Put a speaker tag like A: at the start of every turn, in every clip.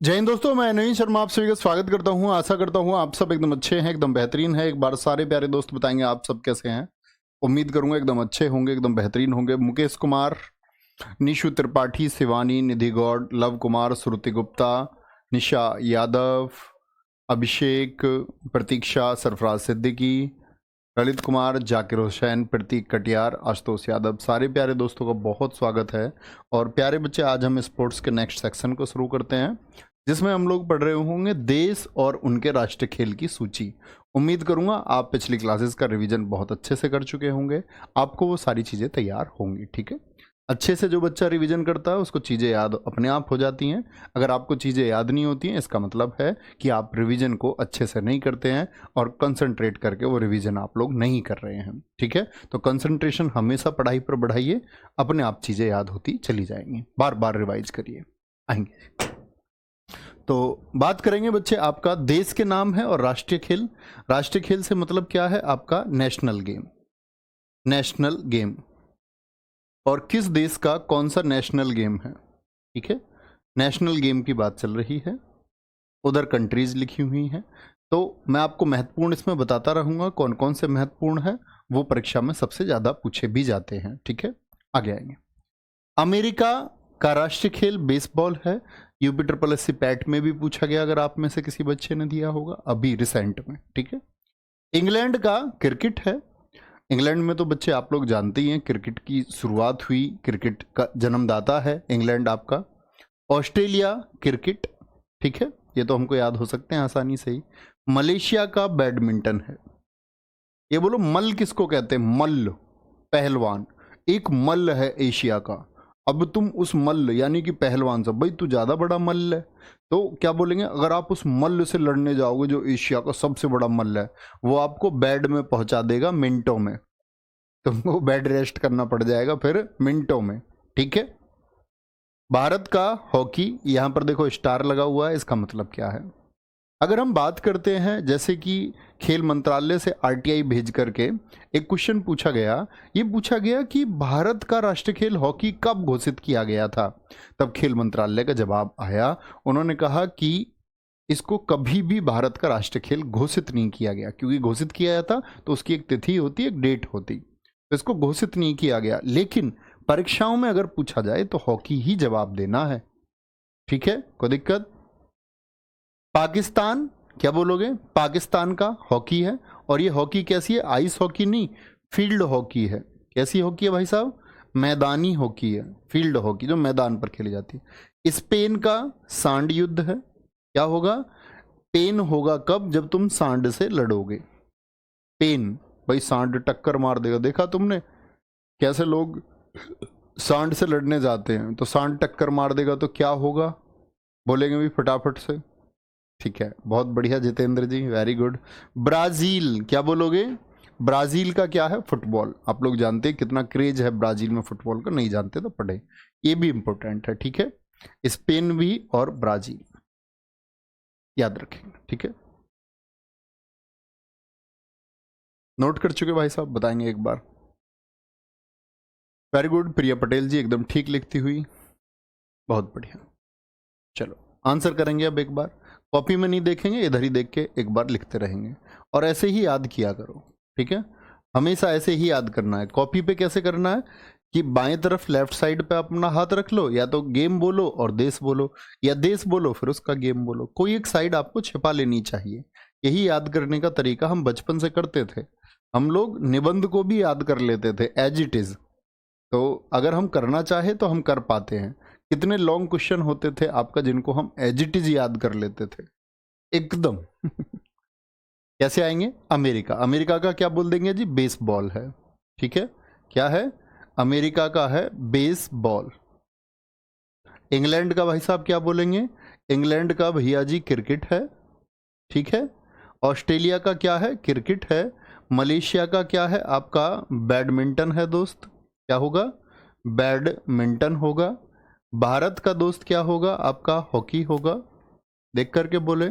A: जय हिंद दोस्तों, मैं नवीन शर्मा आप सभी का स्वागत करता हूं। आशा करता हूं आप सब एकदम अच्छे हैं, एकदम बेहतरीन है। एक बार सारे प्यारे दोस्त बताएंगे आप सब कैसे हैं। उम्मीद करूंगा एकदम अच्छे होंगे, एकदम बेहतरीन होंगे। मुकेश कुमार, निशु त्रिपाठी, शिवानी, निधि गौड़, लव कुमार, श्रुति गुप्ता, निशा यादव, अभिषेक, प्रतीक्षा, सरफराज सिद्दीकी, ललित कुमार, जाकिर हुसैन, प्रतीक कटियार, आशुतोष यादव, सारे प्यारे दोस्तों का बहुत स्वागत है। और प्यारे बच्चे, आज हम स्पोर्ट्स के नेक्स्ट सेक्शन को शुरू करते हैं, जिसमें हम लोग पढ़ रहे होंगे देश और उनके राष्ट्रीय खेल की सूची। उम्मीद करूंगा आप पिछली क्लासेस का रिवीजन बहुत अच्छे से कर चुके होंगे, आपको वो सारी चीज़ें तैयार होंगी। ठीक है, अच्छे से जो बच्चा रिवीजन करता है उसको चीज़ें याद अपने आप हो जाती हैं। अगर आपको चीज़ें याद नहीं होती हैं, इसका मतलब है कि आप रिवीजन को अच्छे से नहीं करते हैं और कंसंट्रेट करके वो रिवीजन आप लोग नहीं कर रहे हैं। ठीक है, तो कंसंट्रेशन हमेशा पढ़ाई पर बढ़ाइए, अपने आप चीज़ें याद होती चली जाएंगी। बार बार रिवाइज करिए, आएंगे। तो बात करेंगे बच्चे, आपका देश के नाम है और राष्ट्रीय खेल। राष्ट्रीय खेल से मतलब क्या है? आपका नेशनल गेम। नेशनल गेम, और किस देश का कौन सा नेशनल गेम है। ठीक है, नेशनल गेम की बात चल रही है, उधर कंट्रीज लिखी हुई हैं। तो मैं आपको महत्वपूर्ण इसमें बताता रहूंगा, कौन कौन से महत्वपूर्ण है, वो परीक्षा में सबसे ज्यादा पूछे भी जाते हैं। ठीक है, आगे आएंगे। अमेरिका का राष्ट्रीय खेल बेसबॉल है। UP triple S C PET में भी पूछा गया, अगर आप में से किसी बच्चे ने दिया होगा अभी रिसेंट में। ठीक है, इंग्लैंड का क्रिकेट है। इंग्लैंड में तो बच्चे आप लोग जानते ही हैं, क्रिकेट की शुरुआत हुई, क्रिकेट का जन्मदाता है इंग्लैंड आपका। ऑस्ट्रेलिया क्रिकेट, ठीक है, ये तो हमको याद हो सकते हैं आसानी से ही। मलेशिया का बैडमिंटन है। ये बोलो मल्ल किसको कहते हैं? मल्ल, पहलवान। एक मल्ल है एशिया का। अब तुम उस मल्ल यानी कि पहलवान से, भाई तू ज्यादा बड़ा मल्ल है, तो क्या बोलेंगे? अगर आप उस मल्ल से लड़ने जाओगे जो एशिया का सबसे बड़ा मल्ल है, वो आपको बेड में पहुंचा देगा मिनटों में। तुमको बेड रेस्ट करना पड़ जाएगा फिर मिनटों में। ठीक है, भारत का हॉकी, यहां पर देखो स्टार लगा हुआ है, इसका मतलब क्या है? अगर हम बात करते हैं, जैसे कि खेल मंत्रालय से आरटीआई भेज करके एक क्वेश्चन पूछा गया, ये पूछा गया कि भारत का राष्ट्रीय खेल हॉकी कब घोषित किया गया था। तब खेल मंत्रालय का जवाब आया, उन्होंने कहा कि इसको कभी भी भारत का राष्ट्रीय खेल घोषित नहीं किया गया, क्योंकि घोषित किया जाता तो उसकी एक तिथि होती, एक डेट होती, तो इसको घोषित नहीं किया गया। लेकिन परीक्षाओं में अगर पूछा जाए तो हॉकी ही जवाब देना है। ठीक है, कोई दिक्कत? पाकिस्तान, क्या बोलोगे? पाकिस्तान का हॉकी है, और ये हॉकी कैसी है? आइस हॉकी नहीं, फील्ड हॉकी है। कैसी हॉकी है भाई साहब? मैदानी हॉकी है, फील्ड हॉकी जो मैदान पर खेली जाती है। स्पेन का सांड युद्ध है। क्या होगा? पेन होगा कब? जब तुम सांड से लड़ोगे। पेन, भाई सांड टक्कर मार देगा, देखा तुमने कैसे लोग सांड से लड़ने जाते हैं, तो सांड टक्कर मार देगा तो क्या होगा? बोलेंगे भी फटाफट से। ठीक है, बहुत बढ़िया जितेंद्र जी, वेरी गुड। ब्राजील, क्या बोलोगे? ब्राजील का क्या है? फुटबॉल। आप लोग जानते हैं कितना क्रेज है ब्राजील में फुटबॉल का, नहीं जानते तो पढ़े, ये भी इंपॉर्टेंट है। ठीक है, स्पेन भी और ब्राजील याद रखेंगे। ठीक है, नोट कर चुके भाई साहब? बताएंगे एक बार। वेरी गुड, प्रिया पटेल जी एकदम ठीक लिखती हुई, बहुत बढ़िया। चलो आंसर करेंगे अब एक बार, कॉपी में नहीं देखेंगे, इधर ही देख के एक बार लिखते रहेंगे, और ऐसे ही याद किया करो। ठीक है, हमेशा ऐसे ही याद करना है। कॉपी पे कैसे करना है कि बाएं तरफ लेफ्ट साइड पे अपना हाथ रख लो, या तो गेम बोलो और देश बोलो, या देश बोलो फिर उसका गेम बोलो, कोई एक साइड आपको छिपा लेनी चाहिए। यही याद करने का तरीका हम बचपन से करते थे। हम लोग निबंध को भी याद कर लेते थे एज इट इज, तो अगर हम करना चाहे तो हम कर पाते हैं। कितने लॉन्ग क्वेश्चन होते थे आपका जिनको हम एज इट इज याद कर लेते थे एकदम। कैसे आएंगे? अमेरिका, अमेरिका का क्या बोल देंगे जी? बेसबॉल है। ठीक है, क्या है? अमेरिका का है बेसबॉल। इंग्लैंड का भाई साहब क्या बोलेंगे? इंग्लैंड का भैया जी क्रिकेट है। ठीक है, ऑस्ट्रेलिया का क्या है? क्रिकेट है। मलेशिया का क्या है? आपका बैडमिंटन है दोस्त, क्या होगा? बैडमिंटन होगा। भारत का दोस्त क्या होगा? आपका हॉकी होगा, देख करके बोले।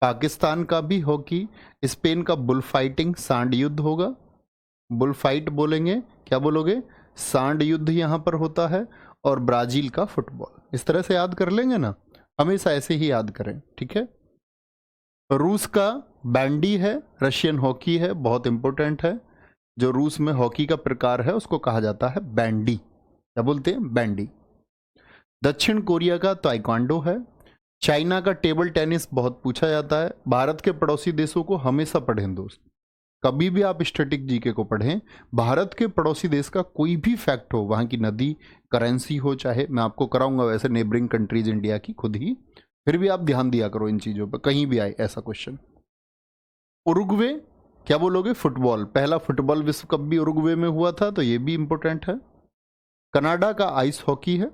A: पाकिस्तान का भी हॉकी। स्पेन का बुल फाइटिंग, सांड युद्ध होगा, बुल फाइट बोलेंगे, क्या बोलोगे? सांड युद्ध यहाँ पर होता है। और ब्राजील का फुटबॉल। इस तरह से याद कर लेंगे ना, हमेशा ऐसे ही याद करें, ठीक है। रूस का बैंडी है, रशियन हॉकी है, बहुत इंपॉर्टेंट है। जो रूस में हॉकी का प्रकार है उसको कहा जाता है बैंडी। क्या बोलते हैं? बैंडी। दक्षिण कोरिया का ताइक्वांडो है। चाइना का टेबल टेनिस बहुत पूछा जाता है। भारत के पड़ोसी देशों को हमेशा पढ़ें दोस्त, कभी भी आप स्टैटिक जीके को पढ़ें, भारत के पड़ोसी देश का कोई भी फैक्ट हो, वहां की नदी, करेंसी हो, चाहे मैं आपको कराऊंगा वैसे नेबरिंग कंट्रीज इंडिया की खुद ही, फिर भी आप ध्यान दिया करो इन चीजों पर, कहीं भी आए ऐसा क्वेश्चन। उरुग्वे, क्या बोलोगे? फुटबॉल। पहला फुटबॉल विश्व कप भी उरुग्वे में हुआ था, तो ये भी इंपॉर्टेंट है। कनाडा का आइस हॉकी है।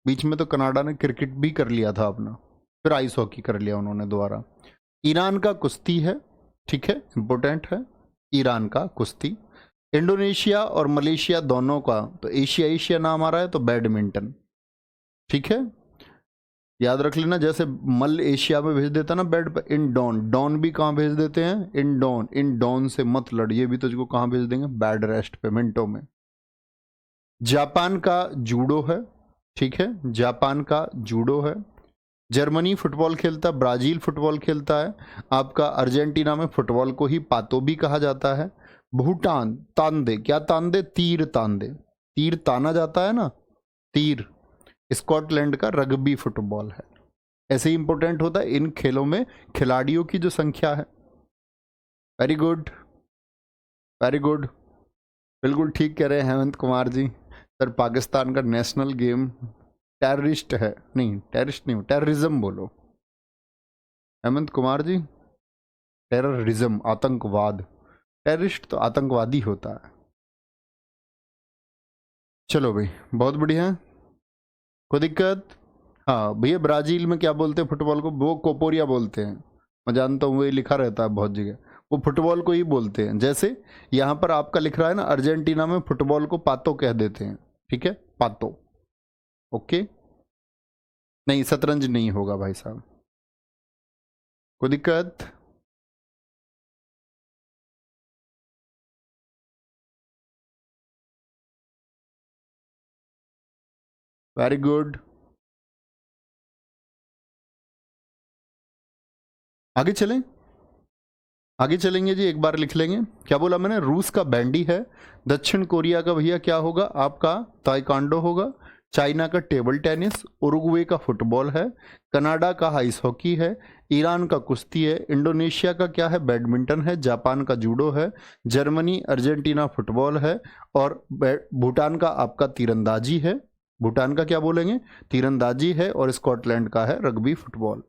A: बीच में तो कनाडा ने क्रिकेट भी कर लिया था अपना, फिर आइस हॉकी कर लिया उन्होंने दोबारा। ईरान का कुश्ती है, ठीक है, इंपॉर्टेंट है ईरान का कुश्ती। इंडोनेशिया और मलेशिया दोनों का तो एशिया एशिया नाम आ रहा है, तो बैडमिंटन, ठीक है, याद रख लेना। जैसे मल एशिया में भेज देता ना बेड पर, इंडोन, डॉन भी कहाँ भेज देते हैं? इंडोन। इंडोन से मत लड़, ये भी तुझको कहाँ भेज देंगे? बेड रेस्ट पे, मिनटों में। जापान का जूडो है, ठीक है, जापान का जूडो है। जर्मनी फुटबॉल खेलता है, ब्राजील फुटबॉल खेलता है। आपका अर्जेंटीना में फुटबॉल को ही पातो भी कहा जाता है। भूटान तांदे, क्या तांदे? तीर तांदे, तीर ताना जाता है ना, तीर। स्कॉटलैंड का रग्बी फुटबॉल है। ऐसे ही इंपॉर्टेंट होता है इन खेलों में खिलाड़ियों की जो संख्या है। वेरी गुड, वेरी गुड, बिल्कुल ठीक कह रहे हैं हेमंत कुमार जी। सर पाकिस्तान का नेशनल गेम टेररिस्ट है, नहीं टेररिस्ट नहीं, टेररिज्म बोलो हेमंत कुमार जी। टेररिज्म, आतंकवाद, टेररिस्ट तो आतंकवादी होता है। चलो भाई, बहुत बढ़िया, कोई दिक्कत? हाँ भैया, ब्राजील में क्या बोलते हैं फुटबॉल को? वो कोपोरिया बोलते हैं, मैं जानता हूँ, वही लिखा रहता है बहुत जगह, वो फुटबॉल को ही बोलते हैं। जैसे यहाँ पर आपका लिख रहा है ना, अर्जेंटीना में फुटबॉल को पातो कह देते हैं, ठीक है, पातो। ओके, नहीं शतरंज नहीं होगा भाई साहब, कोई दिक्कत? वेरी गुड, आगे चलें, आगे चलेंगे जी, एक बार लिख लेंगे। क्या बोला मैंने? रूस का बैंडी है। दक्षिण कोरिया का भैया क्या होगा? आपका ताइक्वांडो होगा। चाइना का टेबल टेनिस। उरुग्वे का फुटबॉल है। कनाडा का आइस हॉकी है। ईरान का कुश्ती है। इंडोनेशिया का क्या है? बैडमिंटन है। जापान का जूडो है। जर्मनी अर्जेंटीना फुटबॉल है। और भूटान का आपका तीरंदाजी है। भूटान का क्या बोलेंगे? तीरंदाजी है। और स्कॉटलैंड का है रग्बी फुटबॉल।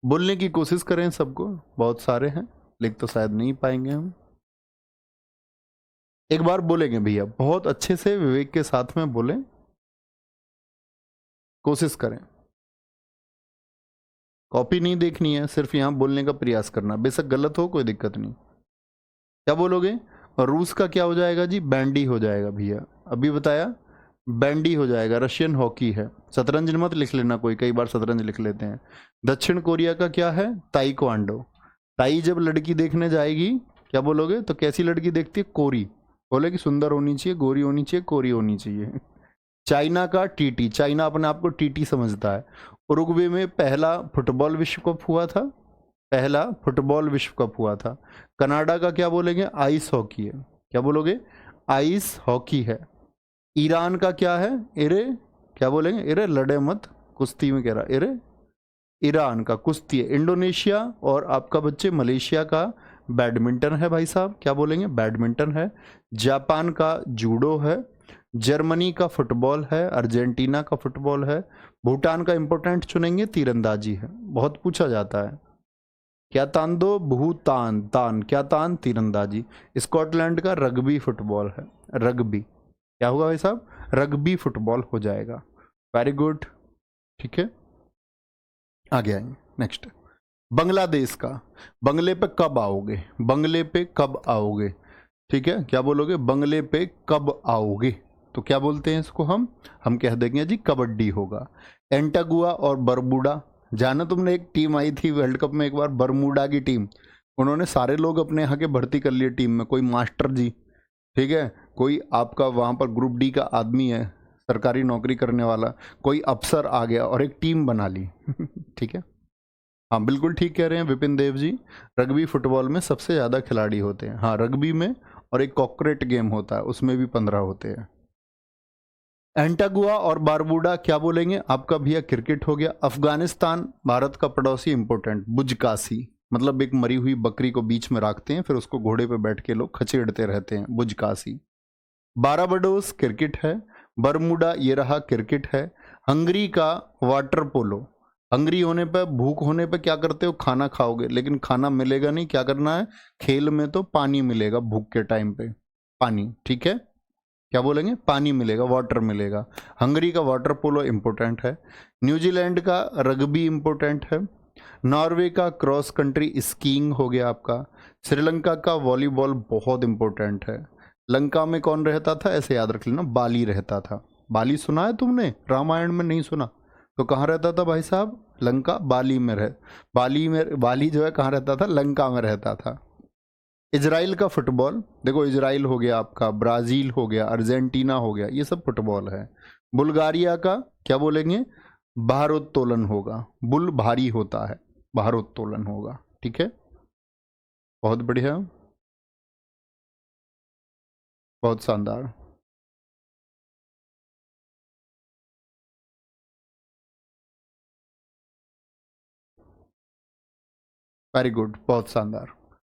A: बोलने की कोशिश करें सबको, बहुत सारे हैं, लिख तो शायद नहीं पाएंगे हम। एक बार बोलेंगे भैया, बहुत अच्छे से विवेक के साथ में बोलें, कोशिश करें। कॉपी नहीं देखनी है, सिर्फ यहां बोलने का प्रयास करना, बेशक गलत हो कोई दिक्कत नहीं। क्या बोलोगे? और रूस का क्या हो जाएगा जी? बैंडी हो जाएगा भैया, अभी बताया, बैंडी हो जाएगा। रशियन हॉकी है। शतरंज मत लिख लेना कोई, कई बार शतरंज लिख लेते हैं। दक्षिण कोरिया का क्या है? ताइक्वांडो। ताई जब लड़की देखने जाएगी, क्या बोलोगे? तो कैसी लड़की देखती है? कोरी। बोले कि सुंदर होनी चाहिए, गोरी होनी चाहिए, कोरी होनी चाहिए। चाइना का टीटी, चाइना अपने आप को टीटी समझता है। उरुग्वे में पहला फुटबॉल विश्व कप हुआ था, पहला फुटबॉल विश्व कप हुआ था। कनाडा का क्या बोलेंगे? आइस हॉकी है। क्या बोलोगे? आइस हॉकी है। ईरान का क्या है? इरे, क्या बोलेंगे? इरे लड़े मत, कुश्ती में कह रहा, इरे, ईरान का कुश्ती है। इंडोनेशिया और आपका बच्चे मलेशिया का बैडमिंटन है भाई साहब, क्या बोलेंगे? बैडमिंटन है। जापान का जूडो है। जर्मनी का फुटबॉल है। अर्जेंटीना का फुटबॉल है। भूटान का इंपॉर्टेंट चुनेंगे, तीरंदाजी है, बहुत पूछा जाता है। क्या तान दो? भूतान, तान क्या? तान, तीरंदाजी। स्कॉटलैंड का रग्बी फुटबॉल है, रग्बी। क्या होगा भाई साहब? रग्बी फुटबॉल हो जाएगा। वेरी गुड, ठीक है, आगे आएंगे नेक्स्ट। बांग्लादेश का, बंगले पे कब आओगे? बंगले पे कब आओगे? ठीक है, क्या बोलोगे? बंगले पे कब आओगे? तो क्या बोलते हैं इसको? हम कह देंगे जी कबड्डी होगा। एंटागुआ और बरमूडा, जाना तुमने, एक टीम आई थी वर्ल्ड कप में एक बार, बरमूडा की टीम, उन्होंने सारे लोग अपने यहाँ के भर्ती कर लिए टीम में। कोई मास्टर जी, ठीक है, कोई आपका वहाँ पर ग्रुप डी का आदमी है, सरकारी नौकरी करने वाला कोई अफसर आ गया और एक टीम बना ली ठीक है, हाँ बिल्कुल ठीक कह रहे हैं विपिन देव जी। रग्बी फुटबॉल में सबसे ज़्यादा खिलाड़ी होते हैं, हाँ रग्बी में, और एक कॉर्पोरेट गेम होता है उसमें भी 15 होते हैं। एंटागुआ और बारबूडा क्या बोलेंगे आपका भैया? क्रिकेट हो गया। अफगानिस्तान भारत का पड़ोसी इंपोर्टेंट। बुजकासी मतलब एक मरी हुई बकरी को बीच में रखते हैं, फिर उसको घोड़े पे बैठ के लोग खचेड़ते रहते हैं, बुजकासी। बाराबडोस क्रिकेट है। बरमूडा ये रहा क्रिकेट है। हंगरी का वाटर पोलो। हंगरी होने पे, भूख होने पे क्या करते हो? खाना खाओगे, लेकिन खाना मिलेगा नहीं, क्या करना है? खेल में तो पानी मिलेगा भूख के टाइम पे, पानी, ठीक है, क्या बोलेंगे? पानी मिलेगा, वाटर मिलेगा। हंगरी का वाटर पोलो इंपोर्टेंट है। न्यूजीलैंड का रग्बी इंपोर्टेंट है। नॉर्वे का क्रॉस कंट्री स्कीइंग हो गया आपका। श्रीलंका का वॉलीबॉल बहुत इंपॉर्टेंट है। लंका में कौन रहता था? ऐसे याद रख लेना, बाली रहता था। बाली सुना है तुमने? रामायण में नहीं सुना तो कहाँ रहता था भाई साहब? लंका, बाली में रह, बाली जो है कहाँ रहता था? लंका में रहता था। इजराइल का फुटबॉल देखो, इजराइल हो गया आपका, ब्राजील हो गया, अर्जेंटीना हो गया, ये सब फुटबॉल है। बुल्गारिया का क्या बोलेंगे? भारोत्तोलन होगा। बुल भारी होता है, भारोत्तोलन होगा, ठीक है, बहुत बढ़िया, बहुत शानदार। वेरी गुड, बहुत शानदार।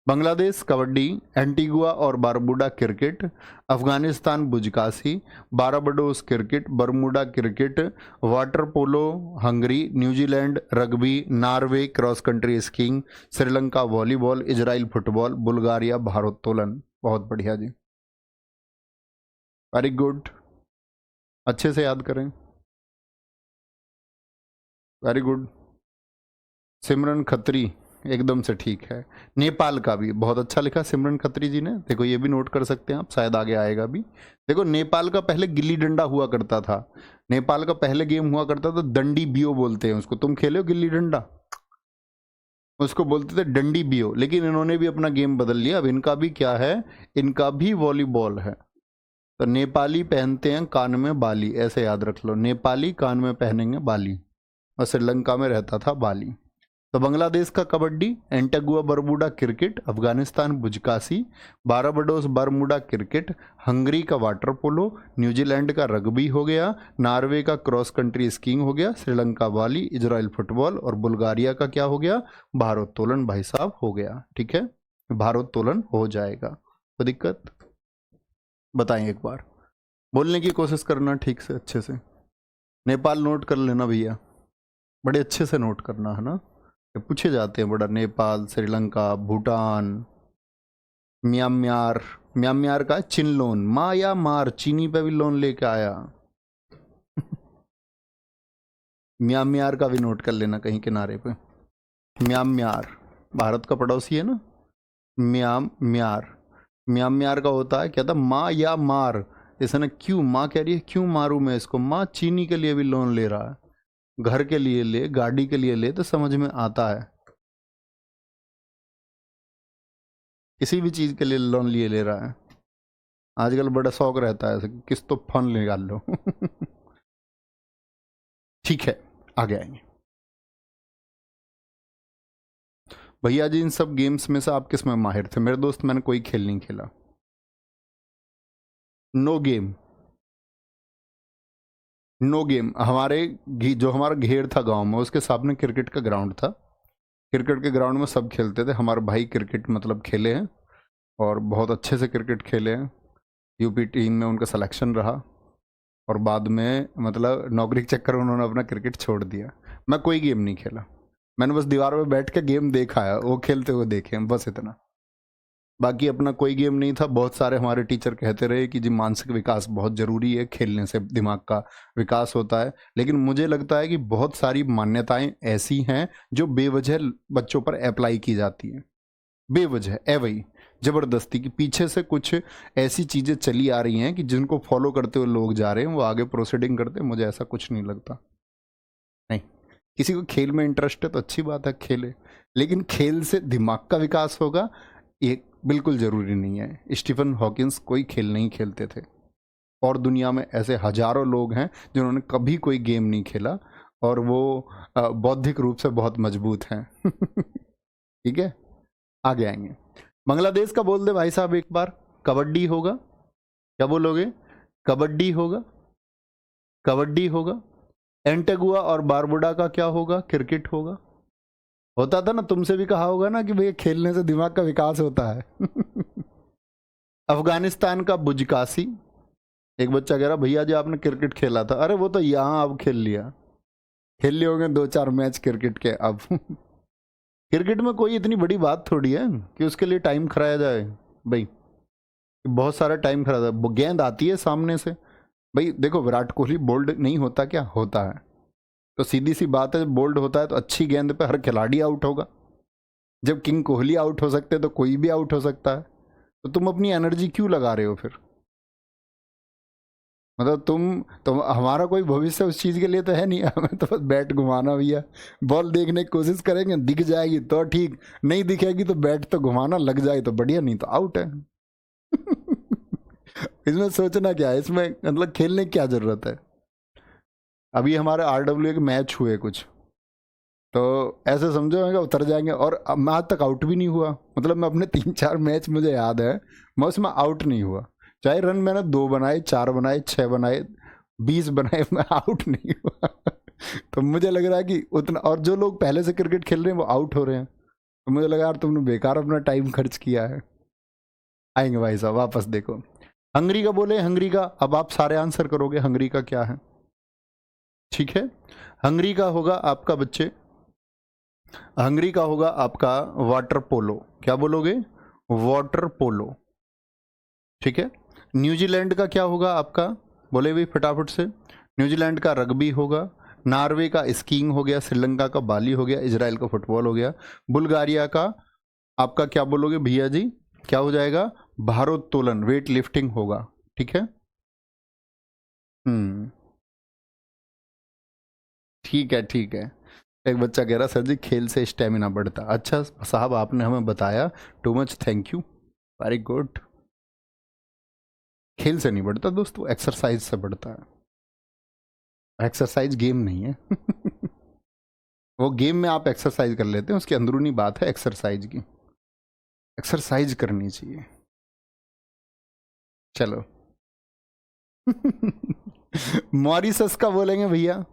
A: बांग्लादेश कबड्डी, एंटीगुआ और Barbuda cricket, Afghanistan buzkashi, Barbados cricket, Bermuda cricket, water polo Hungary, New Zealand rugby, Norway cross country skiing, Sri Lanka volleyball, Israel football, Bulgaria भारोत्तोलन। बहुत बढ़िया जी, वेरी गुड, अच्छे से याद करें, वेरी गुड। सिमरन खत्री एकदम से ठीक है। नेपाल का भी बहुत अच्छा लिखा सिमरन खत्री जी ने, देखो ये भी नोट कर सकते हैं आप, शायद आगे आएगा भी। देखो नेपाल का पहले गिल्ली डंडा हुआ करता था, नेपाल का पहले गेम हुआ करता था दंडी बियो बोलते हैं उसको। तुम खेले हो गिल्ली डंडा? उसको बोलते थे डंडी बियो, लेकिन इन्होंने भी अपना गेम बदल लिया। अब इनका भी क्या है? इनका भी वॉलीबॉल है। तो नेपाली पहनते हैं कान में बाली, ऐसे याद रख लो, नेपाली कान में पहनेंगे बाली, और श्रीलंका में रहता था बाली। तो बांग्लादेश का kabaddi, Antigua Bermuda cricket, Afghanistan buzkashi, Barbados Bermuda cricket, Hungary का वाटर पोलो, न्यूजीलैंड का रग्बी हो गया, नॉर्वे का क्रॉस कंट्री स्कीइंग हो गया, श्रीलंका वाली, इजराइल फुटबॉल, और बुल्गारिया का क्या हो गया? भारोत्तोलन भाई साहब हो गया, ठीक है, भारोत्तोलन हो जाएगा। तो दिक्कत बताएं एक बार, बोलने की कोशिश करना ठीक से, अच्छे से। नेपाल नोट कर लेना भैया, बड़े अच्छे से नोट करना है ना, पूछे जाते हैं बड़ा। नेपाल, श्रीलंका, भूटान, म्यांमार, म्यांमार का चिनलोन, माया मार, चीनी पे भी लोन लेके आया म्यांमार का भी नोट कर लेना कहीं किनारे पे। म्यांमार भारत का पड़ोसी है ना, म्यांमार, म्यांमार का होता है क्या था? माँ या मार, इसने क्यों, माँ कह रही है क्यों मारूं मैं इसको, माँ चीनी के लिए भी लोन ले रहा है, घर के लिए ले, गाड़ी के लिए ले, तो समझ में आता है, किसी भी चीज के लिए लोन लिए ले रहा है। आजकल बड़ा शौक रहता है किस तो फन निकाल लो ठीक है, आगे आएंगे भैया जी। इन सब गेम्स में से आप किस में माहिर थे? मेरे दोस्त मैंने कोई खेल नहीं खेला, नो गेम, नो गेम। हमारे जो हमारा घेर था गांव में, उसके सामने क्रिकेट का ग्राउंड था, क्रिकेट के ग्राउंड में सब खेलते थे। हमारे भाई क्रिकेट मतलब खेले हैं, और बहुत अच्छे से क्रिकेट खेले हैं, यूपी टीम में उनका सिलेक्शन रहा, और बाद में मतलब नौकरी के चक्कर में उन्होंने अपना क्रिकेट छोड़ दिया। मैं कोई गेम नहीं खेला, मैंने बस दीवार पे बैठ के गेम देखा है, वो खेलते हुए देखे हैं, बस इतना। बाकी अपना कोई गेम नहीं था। बहुत सारे हमारे टीचर कहते रहे कि जी मानसिक विकास बहुत ज़रूरी है, खेलने से दिमाग का विकास होता है, लेकिन मुझे लगता है कि बहुत सारी मान्यताएं ऐसी हैं जो बेवजह बच्चों पर अप्लाई की जाती हैं, बेवजह वही ज़बरदस्ती की पीछे से कुछ ऐसी चीज़ें चली आ रही हैं कि जिनको फॉलो करते हुए लोग जा रहे हैं, वो आगे प्रोसीडिंग करते हैं। मुझे ऐसा कुछ नहीं लगता। नहीं, किसी को खेल में इंटरेस्ट है तो अच्छी बात है, खेले, लेकिन खेल से दिमाग का विकास होगा ये बिल्कुल ज़रूरी नहीं है। स्टीफन हॉकिंस कोई खेल नहीं खेलते थे, और दुनिया में ऐसे हजारों लोग हैं जिन्होंने कभी कोई गेम नहीं खेला और वो बौद्धिक रूप से बहुत मजबूत हैं। ठीक है, आगे आएंगे। बांग्लादेश का बोल दे भाई साहब एक बार। कबड्डी होगा, क्या बोलोगे? कबड्डी होगा, कबड्डी होगा। एंटेगुआ और बारबुडा का क्या होगा? क्रिकेट होगा। होता था ना, तुमसे भी कहा होगा ना कि भैया खेलने से दिमाग का विकास होता है। अफगानिस्तान का बुजकासी। एक बच्चा कह रहा भैया जी आपने क्रिकेट खेला था। अरे वो तो यहाँ अब खेल लिया, खेल लिए होंगे 2-4 मैच क्रिकेट के अब। क्रिकेट में कोई इतनी बड़ी बात थोड़ी है कि उसके लिए टाइम खराया जाए भाई, बहुत सारा टाइम खराया जाए। गेंद आती है सामने से भाई, देखो विराट कोहली बोल्ड नहीं होता क्या? होता है। तो सीधी सी बात है, जब बोल्ड होता है तो अच्छी गेंद पे हर खिलाड़ी आउट होगा। जब किंग कोहली आउट हो सकते हैं तो कोई भी आउट हो सकता है। तो तुम अपनी एनर्जी क्यों लगा रहे हो फिर? मतलब तुम हमारा कोई भविष्य उस चीज़ के लिए तो है नहीं। हमें तो बस बैट घुमाना भैया, बॉल देखने की कोशिश करेंगे, दिख जाएगी तो ठीक, नहीं दिखेगी तो बैट तो घुमाना, लग जाए तो बढ़िया, नहीं तो आउट है। इसमें सोचना क्या है? इसमें मतलब खेलने की क्या जरूरत है? अभी हमारे RW के मैच हुए कुछ, तो ऐसे समझो उतर जाएंगे। और मैं आज तक आउट भी नहीं हुआ, मतलब मैं अपने 3-4 मैच मुझे याद है मैं उसमें आउट नहीं हुआ। चाहे रन मैंने 2 बनाए, 4 बनाए, 6 बनाए, 20 बनाए, मैं आउट नहीं हुआ। तो मुझे लग रहा है कि उतना, और जो लोग पहले से क्रिकेट खेल रहे हैं वो आउट हो रहे हैं, तो मुझे लगा यार तुमने बेकार अपना टाइम खर्च किया है। आएंगे भाई साहब वापस। देखो हंगरी का बोले, हंगरी का अब आप सारे आंसर करोगे। हंगरी का क्या है? ठीक है, हंगरी का होगा आपका बच्चे, हंगरी का होगा आपका वाटर पोलो। क्या बोलोगे? Water polo. ठीक है। न्यूजीलैंड का क्या होगा आपका? बोले भी फटाफट से। न्यूजीलैंड का रग्बी होगा, नॉर्वे का स्कीइंग हो गया, श्रीलंका का बाली हो गया, इजराइल का फुटबॉल हो गया, बुल्गारिया का आपका क्या बोलोगे भैया जी? क्या हो जाएगा? भारोत्तोलन, वेट लिफ्टिंग होगा। ठीक है, ठीक है, ठीक है। एक बच्चा कह रहा सर जी खेल से स्टेमिना बढ़ता। अच्छा साहब आपने हमें बताया, too much thank you, very good. खेल से नहीं बढ़ता दोस्तों, एक्सरसाइज से बढ़ता है। एक्सरसाइज गेम नहीं है। वो गेम में आप एक्सरसाइज कर लेते हैं, उसकी अंदरूनी बात है एक्सरसाइज की। एक्सरसाइज करनी चाहिए। चलो। मॉरिशस का बोलेंगे भैया,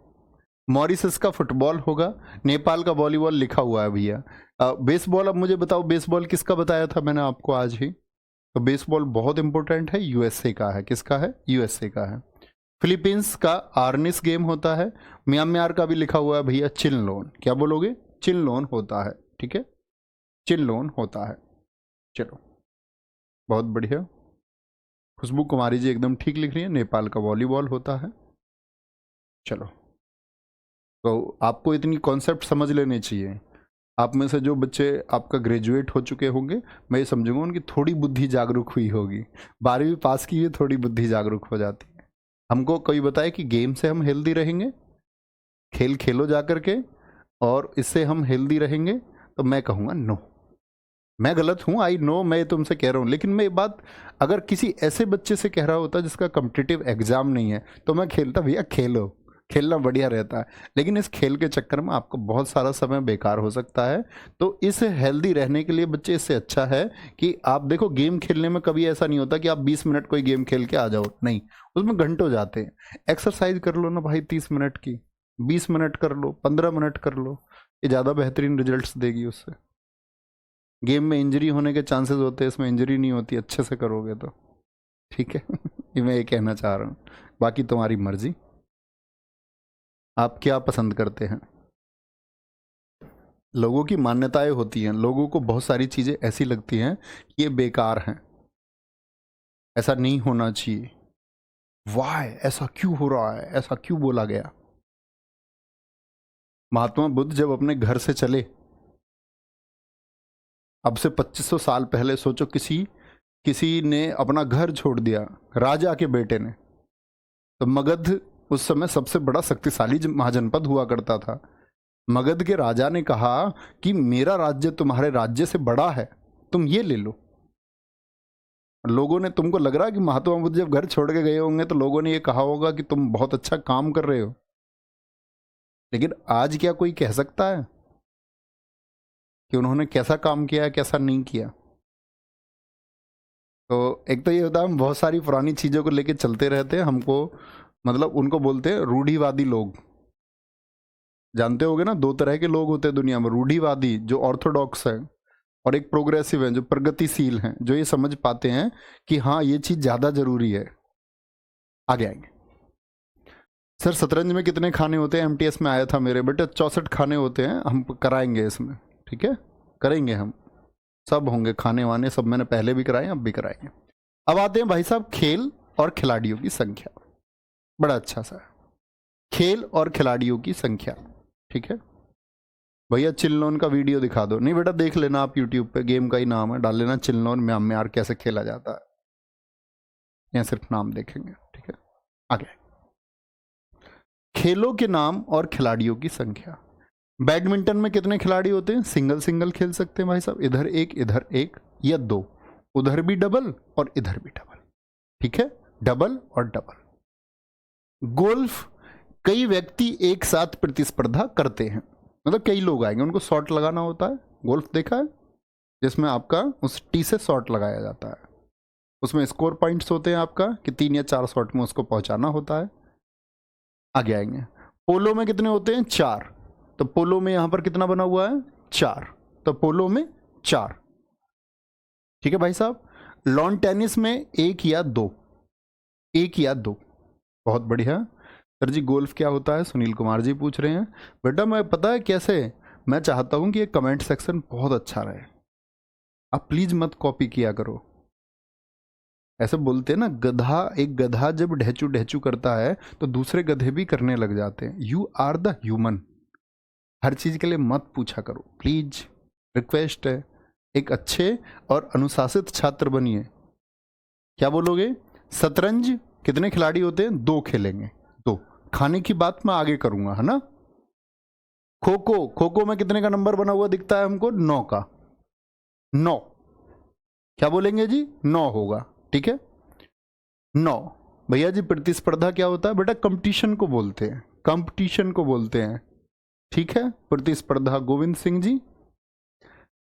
A: मॉरिशस का फुटबॉल होगा, नेपाल का वॉलीबॉल लिखा हुआ है भैया। बेसबॉल, अब मुझे बताओ बेसबॉल किसका बताया था मैंने आपको आज ही? तो बेसबॉल बहुत इंपॉर्टेंट है, यूएसए का है। किसका है? यूएसए का है। फिलीपींस का आर्निस गेम होता है। म्यांमार का भी लिखा हुआ है भैया चिनलोन। क्या बोलोगे? चिनलोन होता है। ठीक है, चिनलोन होता है। चलो बहुत बढ़िया, खुशबू कुमारी जी एकदम ठीक लिख रही है, नेपाल का वॉलीबॉल होता है। चलो, तो आपको इतनी कॉन्सेप्ट समझ लेने चाहिए। आप में से जो बच्चे आपका ग्रेजुएट हो चुके होंगे, मैं ये समझूंगा उनकी थोड़ी बुद्धि जागरूक हुई होगी। 12वीं पास की हुई थोड़ी बुद्धि जागरूक हो जाती है। हमको कोई बताए कि गेम से हम हेल्दी रहेंगे, खेल खेलो जा करके, और इससे हम हेल्दी रहेंगे, तो मैं कहूँगा नो। मैं गलत हूँ, आई नो, मैं तुमसे कह रहा हूँ, लेकिन मैं ये बात अगर किसी ऐसे बच्चे से कह रहा होता जिसका कॉम्पिटिटिव एग्जाम नहीं है, तो मैं खेलता भैया, खेलो, खेलना बढ़िया रहता है। लेकिन इस खेल के चक्कर में आपको बहुत सारा समय बेकार हो सकता है। तो इस हेल्दी रहने के लिए बच्चे, इससे अच्छा है कि आप देखो, गेम खेलने में कभी ऐसा नहीं होता कि आप 20 मिनट कोई गेम खेल के आ जाओ, नहीं, उसमें घंटों जाते हैं। एक्सरसाइज कर लो ना भाई 30 मिनट की, 20 मिनट कर लो, 15 मिनट कर लो, ये ज़्यादा बेहतरीन रिजल्ट्स देगी उससे। गेम में इंजरी होने के चांसेस होते हैं, इसमें इंजरी नहीं होती अच्छे से करोगे तो। ठीक है। ये मैं ये कहना चाह रहा हूँ, बाकी तुम्हारी मर्जी, आप क्या पसंद करते हैं। लोगों की मान्यताएं होती हैं, लोगों को बहुत सारी चीज़ें ऐसी लगती हैं कि ये बेकार हैं, ऐसा नहीं होना चाहिए, वाह ऐसा क्यों हो रहा है, ऐसा क्यों बोला गया। महात्मा बुद्ध जब अपने घर से चले, अब से 2500 साल पहले, सोचो किसी ने अपना घर छोड़ दिया, राजा के बेटे ने। तो मगध उस समय सबसे बड़ा शक्तिशाली महाजनपद हुआ करता था। मगध के राजा ने कहा कि मेरा राज्य तुम्हारे राज्य से बड़ा है, तुम ये ले लो। लोगों ने, तुमको लग रहा है कि महात्मा बुद्ध जब घर छोड़ के गए होंगे तो लोगों ने ये कहा होगा कि तुम बहुत अच्छा काम कर रहे हो, लेकिन आज क्या कोई कह सकता है कि उन्होंने कैसा काम किया है, कैसा नहीं किया? तो एक तो ये होता है हम बहुत सारी पुरानी चीज़ों को लेके चलते रहते हैं, हमको मतलब उनको बोलते हैं रूढ़िवादी लोग। जानते होगे ना, दो तरह के लोग होते हैं दुनिया में, रूढ़िवादी जो ऑर्थोडॉक्स है, और एक प्रोग्रेसिव है जो प्रगतिशील हैं, जो ये समझ पाते हैं कि हाँ ये चीज़ ज़्यादा जरूरी है। आगे आएंगे। सर शतरंज में कितने खाने होते हैं? एमटीएस में आया था मेरे बेटे, 64 खाने होते हैं। हम कराएंगे इसमें, ठीक है, करेंगे हम, सब होंगे खाने वाने सब, मैंने पहले भी कराए अब भी कराएंगे। अब आते हैं भाई साहब खेल और खिलाड़ियों की संख्या। बड़ा अच्छा सा खेल और खिलाड़ियों की संख्या, ठीक है। भैया चिल्लोन का वीडियो दिखा दो। नहीं बेटा देख लेना आप यूट्यूब पे, गेम का ही नाम है, डाल लेना चिल्लोन म्यांमार कैसे खेला जाता है, यहाँ सिर्फ नाम देखेंगे, ठीक है। आगे खेलों के नाम और खिलाड़ियों की संख्या। बैडमिंटन में कितने खिलाड़ी होते हैं? सिंगल सिंगल खेल सकते हैं भाई साहब, इधर एक या दो, उधर भी डबल और इधर भी डबल, ठीक है, डबल और डबल। गोल्फ कई व्यक्ति एक साथ प्रतिस्पर्धा करते हैं, मतलब कई लोग आएंगे, उनको शॉट लगाना होता है। गोल्फ देखा है, जिसमें आपका उस टी से शॉट लगाया जाता है, उसमें स्कोर पॉइंट्स होते हैं आपका कि 3 या 4 शॉट में उसको पहुंचाना होता है। आगे आएंगे। पोलो में कितने होते हैं? 4। तो पोलो में यहां पर कितना बना हुआ है? 4। तो पोलो में 4, ठीक है भाई साहब। लॉन टेनिस में 1 या 2, 1 या 2, बहुत बढ़िया। सर जी गोल्फ क्या होता है? सुनील कुमार जी पूछ रहे हैं। बेटा मैं पता है कैसे, मैं चाहता हूं कि ये कमेंट सेक्शन बहुत अच्छा रहे, आप प्लीज मत कॉपी किया करो। ऐसे बोलते हैं ना, गधा, एक गधा जब ढहचू ढहचू करता है तो दूसरे गधे भी करने लग जाते हैं। यू आर द ह्यूमन, हर चीज के लिए मत पूछा करो प्लीज, रिक्वेस्ट है। एक अच्छे और अनुशासित छात्र बनिए। क्या बोलोगे? शतरंज कितने खिलाड़ी होते हैं? 2 खेलेंगे, 2। खाने की बात मैं आगे करूंगा, है ना। खो खो, खो खो में कितने का नंबर बना हुआ दिखता है हमको? 9 का, 9। क्या बोलेंगे जी? 9 होगा, ठीक है, 9। भैया जी प्रतिस्पर्धा क्या होता है? बेटा कंपटीशन को बोलते हैं, कंपटीशन को बोलते हैं, ठीक है, प्रतिस्पर्धा। गोविंद सिंह जी।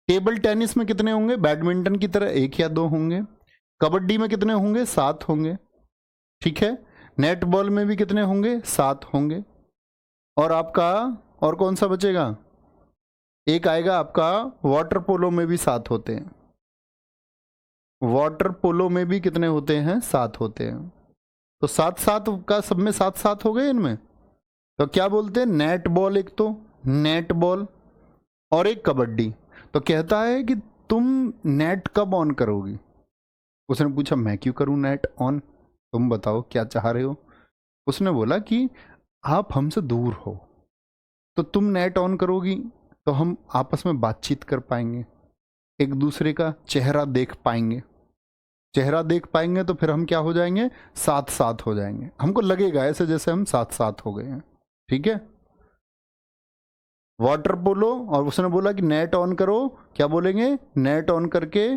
A: टेबल टेनिस में कितने होंगे? बैडमिंटन की तरह 1 या 2 होंगे। कबड्डी में कितने होंगे? 7 होंगे, ठीक है। नेट बॉल में भी कितने होंगे? 7 होंगे। और आपका और कौन सा बचेगा? एक आएगा आपका वाटर पोलो में भी 7 होते हैं। वाटर पोलो में भी कितने होते हैं? 7 होते हैं। तो 7-7 का सब में 7-7 हो गए इनमें। तो क्या बोलते हैं? नेट बॉल, एक तो नेट बॉल और एक कबड्डी। तो कहता है कि तुम नेट कब ऑन करोगी? उसने पूछा मैं क्यों करूं नेट ऑन, तुम बताओ क्या चाह रहे हो। उसने बोला कि आप हमसे दूर हो तो तुम नेट ऑन करोगी तो हम आपस में बातचीत कर पाएंगे, एक दूसरे का चेहरा देख पाएंगे, चेहरा देख पाएंगे तो फिर हम क्या हो जाएंगे? 7-7 हो जाएंगे। हमको लगेगा ऐसे जैसे हम 7-7 हो गए हैं, ठीक है। वाटर पोलो, और उसने बोला कि नेट ऑन करो, क्या बोलेंगे? नेट ऑन करके,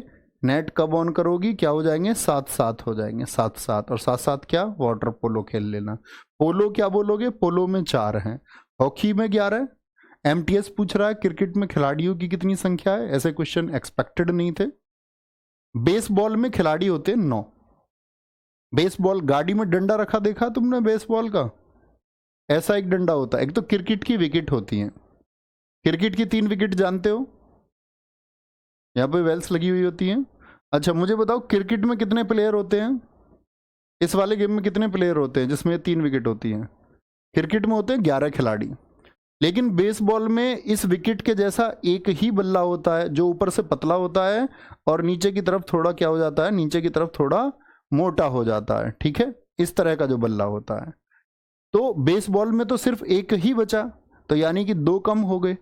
A: नेट कब ऑन करोगी? क्या हो जाएंगे? 7-7 हो जाएंगे, 7-7। और 7-7 क्या? वाटर पोलो खेल लेना। पोलो क्या बोलोगे? पोलो में 4 हैं। हॉकी में 11। एमटीएस पूछ रहा है क्रिकेट में खिलाड़ियों की कितनी संख्या है? ऐसे क्वेश्चन एक्सपेक्टेड नहीं थे। बेसबॉल में खिलाड़ी होते हैं 9। बेसबॉल, गाड़ी में डंडा रखा देखा तुमने बेसबॉल का? ऐसा एक डंडा होता है। एक तो क्रिकेट की विकेट होती है, क्रिकेट की 3 विकेट जानते हो, यहाँ पे वेल्स लगी हुई होती हैं। अच्छा मुझे बताओ क्रिकेट में कितने प्लेयर होते हैं? इस वाले गेम में कितने प्लेयर होते हैं जिसमें 3 विकेट होती हैं? क्रिकेट में होते हैं 11 खिलाड़ी। लेकिन बेसबॉल में इस विकेट के जैसा एक ही बल्ला होता है जो ऊपर से पतला होता है और नीचे की तरफ थोड़ा क्या हो जाता है? नीचे की तरफ थोड़ा मोटा हो जाता है, ठीक है, इस तरह का जो बल्ला होता है। तो बेसबॉल में तो सिर्फ एक ही बचा, तो यानी कि 2 कम हो गए।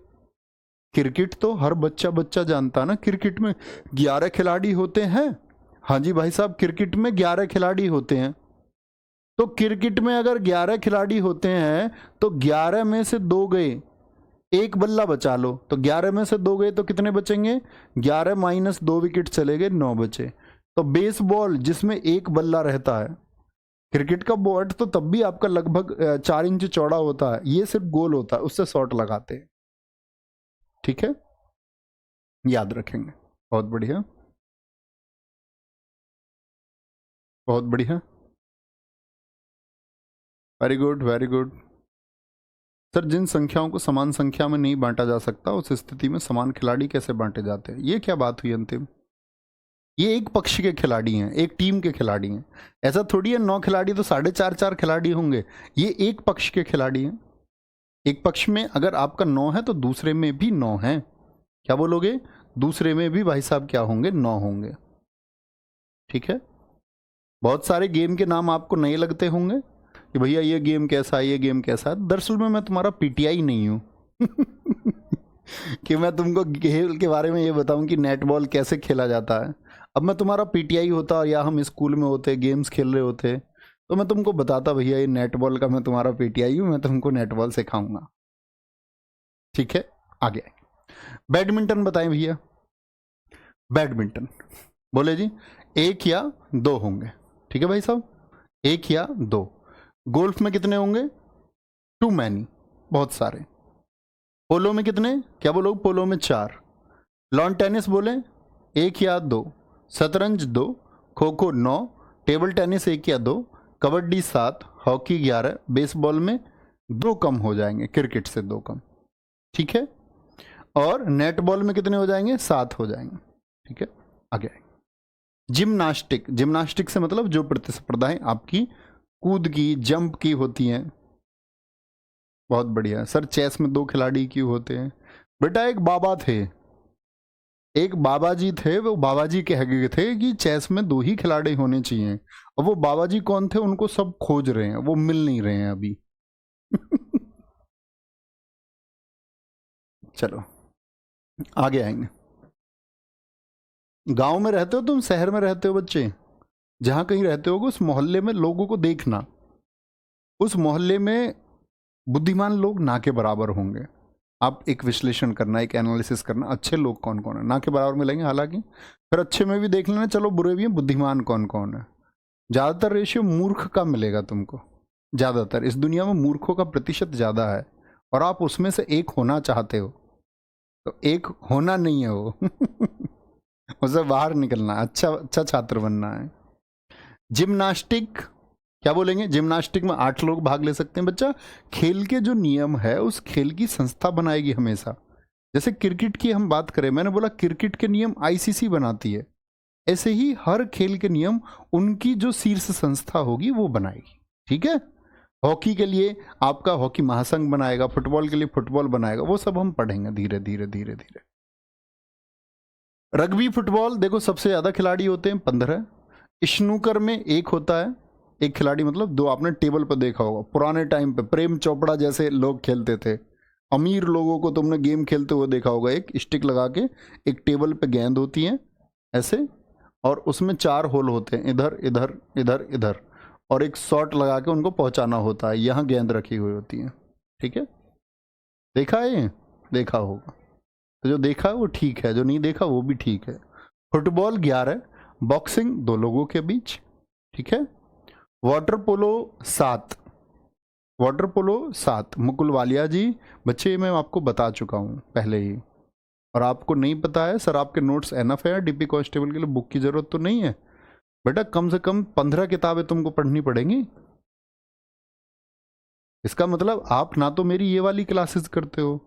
A: क्रिकेट तो हर बच्चा जानता है ना, क्रिकेट में 11 खिलाड़ी होते हैं। हाँ जी भाई साहब, क्रिकेट में 11 खिलाड़ी होते हैं। तो क्रिकेट में अगर 11 खिलाड़ी होते हैं तो 11 में से 2 गए, एक बल्ला बचा लो, तो 11 में से 2 गए तो कितने बचेंगे? 11 - 2 विकेट चले गए, 9 बचे। तो बेसबॉल जिसमें एक बल्ला रहता है, क्रिकेट का बॉट तो तब भी आपका लगभग 4 इंच चौड़ा होता है, ये सिर्फ गोल होता है, उससे शॉट लगाते हैं। ठीक है, याद रखेंगे। बहुत बढ़िया, बहुत बढ़िया, very good very good. Sir, जिन संख्याओं को समान संख्या में नहीं बांटा जा सकता उस स्थिति में समान खिलाड़ी कैसे बांटे जाते हैं? ये क्या बात हुई अंतिम? ये एक पक्ष के खिलाड़ी हैं, एक टीम के खिलाड़ी हैं। ऐसा थोड़ी है 9 खिलाड़ी तो 4.5 खिलाड़ी होंगे। ये एक पक्ष के खिलाड़ी हैं। एक पक्ष में अगर आपका 9 है तो दूसरे में भी 9 है। क्या बोलोगे? दूसरे में भी भाई साहब क्या होंगे? 9 होंगे। ठीक है, बहुत सारे गेम के नाम आपको नए लगते होंगे कि भैया ये गेम कैसा है, ये गेम कैसा है। दरअसल में मैं तुम्हारा पीटीआई नहीं हूं कि मैं तुमको खेल के बारे में ये बताऊं कि नेट बॉल कैसे खेला जाता है। अब मैं तुम्हारा पीटीआई होता या हम स्कूल में होते, गेम्स खेल रहे होते, तो मैं तुमको बताता भैया ये नेट बॉल का मैं तुम्हारा पीटीआई हूं, मैं तुमको नेट बॉल सिखाऊंगा। ठीक है, आगे बैडमिंटन बताएं भैया। बैडमिंटन बोले जी 1 या 2 होंगे। ठीक है भाई साहब, 1 या 2। गोल्फ में कितने होंगे? टू मैनी, बहुत सारे। पोलो में कितने? क्या बोलो? पोलो में 4। लॉन टेनिस बोले 1 या 2। शतरंज 2, खो खो 9, टेबल टेनिस 1 या 2, कबड्डी 7, हॉकी 11, बेसबॉल में 2 कम हो जाएंगे, क्रिकेट से 2 कम। ठीक है, और नेट बॉल में कितने हो जाएंगे? 7 हो जाएंगे। ठीक है, आगे जिम्नास्टिक। जिम्नास्टिक से मतलब जो प्रतिस्पर्धाएं आपकी कूद की, जंप की होती हैं। बहुत बढ़िया सर। चेस में 2 खिलाड़ी क्यों होते हैं? बेटा एक बाबा थे, एक बाबा जी थे, वो बाबा जी कह गए थे कि चेस में 2 ही खिलाड़ी होने चाहिए। और वो बाबा जी कौन थे? उनको सब खोज रहे हैं, वो मिल नहीं रहे हैं अभी चलो आगे आएंगे। गांव में रहते हो तुम, शहर में रहते हो बच्चे? जहां कहीं रहते हो उस मोहल्ले में लोगों को देखना, उस मोहल्ले में बुद्धिमान लोग ना के बराबर होंगे। आप एक विश्लेषण करना, एक एनालिसिस करना, अच्छे लोग कौन कौन है, ना के बराबर मिलेंगे हालांकि, फिर अच्छे में भी देख लेना, चलो बुरे भी हैं, बुद्धिमान कौन कौन है। ज़्यादातर रेशियो मूर्ख का मिलेगा तुमको। ज़्यादातर इस दुनिया में मूर्खों का प्रतिशत ज़्यादा है, और आप उसमें से एक होना चाहते हो, तो एक होना नहीं है वो उसे बाहर निकलना, अच्छा अच्छा छात्र बनना है। जिम्नास्टिक क्या बोलेंगे? जिम्नास्टिक में 8 लोग भाग ले सकते हैं। बच्चा खेल के जो नियम है उस खेल की संस्था बनाएगी हमेशा। जैसे क्रिकेट की हम बात करें, मैंने बोला क्रिकेट के नियम आईसीसी बनाती है, ऐसे ही हर खेल के नियम उनकी जो शीर्ष संस्था होगी वो बनाएगी। ठीक है, हॉकी के लिए आपका हॉकी महासंघ बनाएगा, फुटबॉल के लिए फुटबॉल बनाएगा, वो सब हम पढ़ेंगे धीरे धीरे धीरे धीरे। रग्बी फुटबॉल देखो सबसे ज्यादा खिलाड़ी होते हैं 15। स्नूकर में 1 होता है, 1 खिलाड़ी मतलब 2। आपने टेबल पर देखा होगा पुराने टाइम पे प्रेम चोपड़ा जैसे लोग खेलते थे, अमीर लोगों को तुमने गेम खेलते हुए देखा होगा। एक स्टिक लगा के एक टेबल पे गेंद होती है ऐसे, और उसमें 4 होल होते हैं, इधर इधर इधर इधर, और एक शॉट लगा के उनको पहुंचाना होता है। यहाँ गेंद रखी हुई होती है। ठीक है, देखा है ये? देखा होगा तो जो देखा है वो ठीक है, जो नहीं देखा वो भी ठीक है। फुटबॉल 11, बॉक्सिंग 2 लोगों के बीच। ठीक है, वाटर पोलो 7, वाटर पोलो 7। मुकुल वालिया जी बच्चे मैं आपको बता चुका हूँ पहले ही, और आपको नहीं पता है सर, आपके नोट्स एनफ है डीपी कांस्टेबल के लिए, बुक की जरूरत तो नहीं है बेटा। कम से कम 15 किताबें तुमको पढ़नी पड़ेंगी। इसका मतलब आप ना तो मेरी ये वाली क्लासेस करते हो,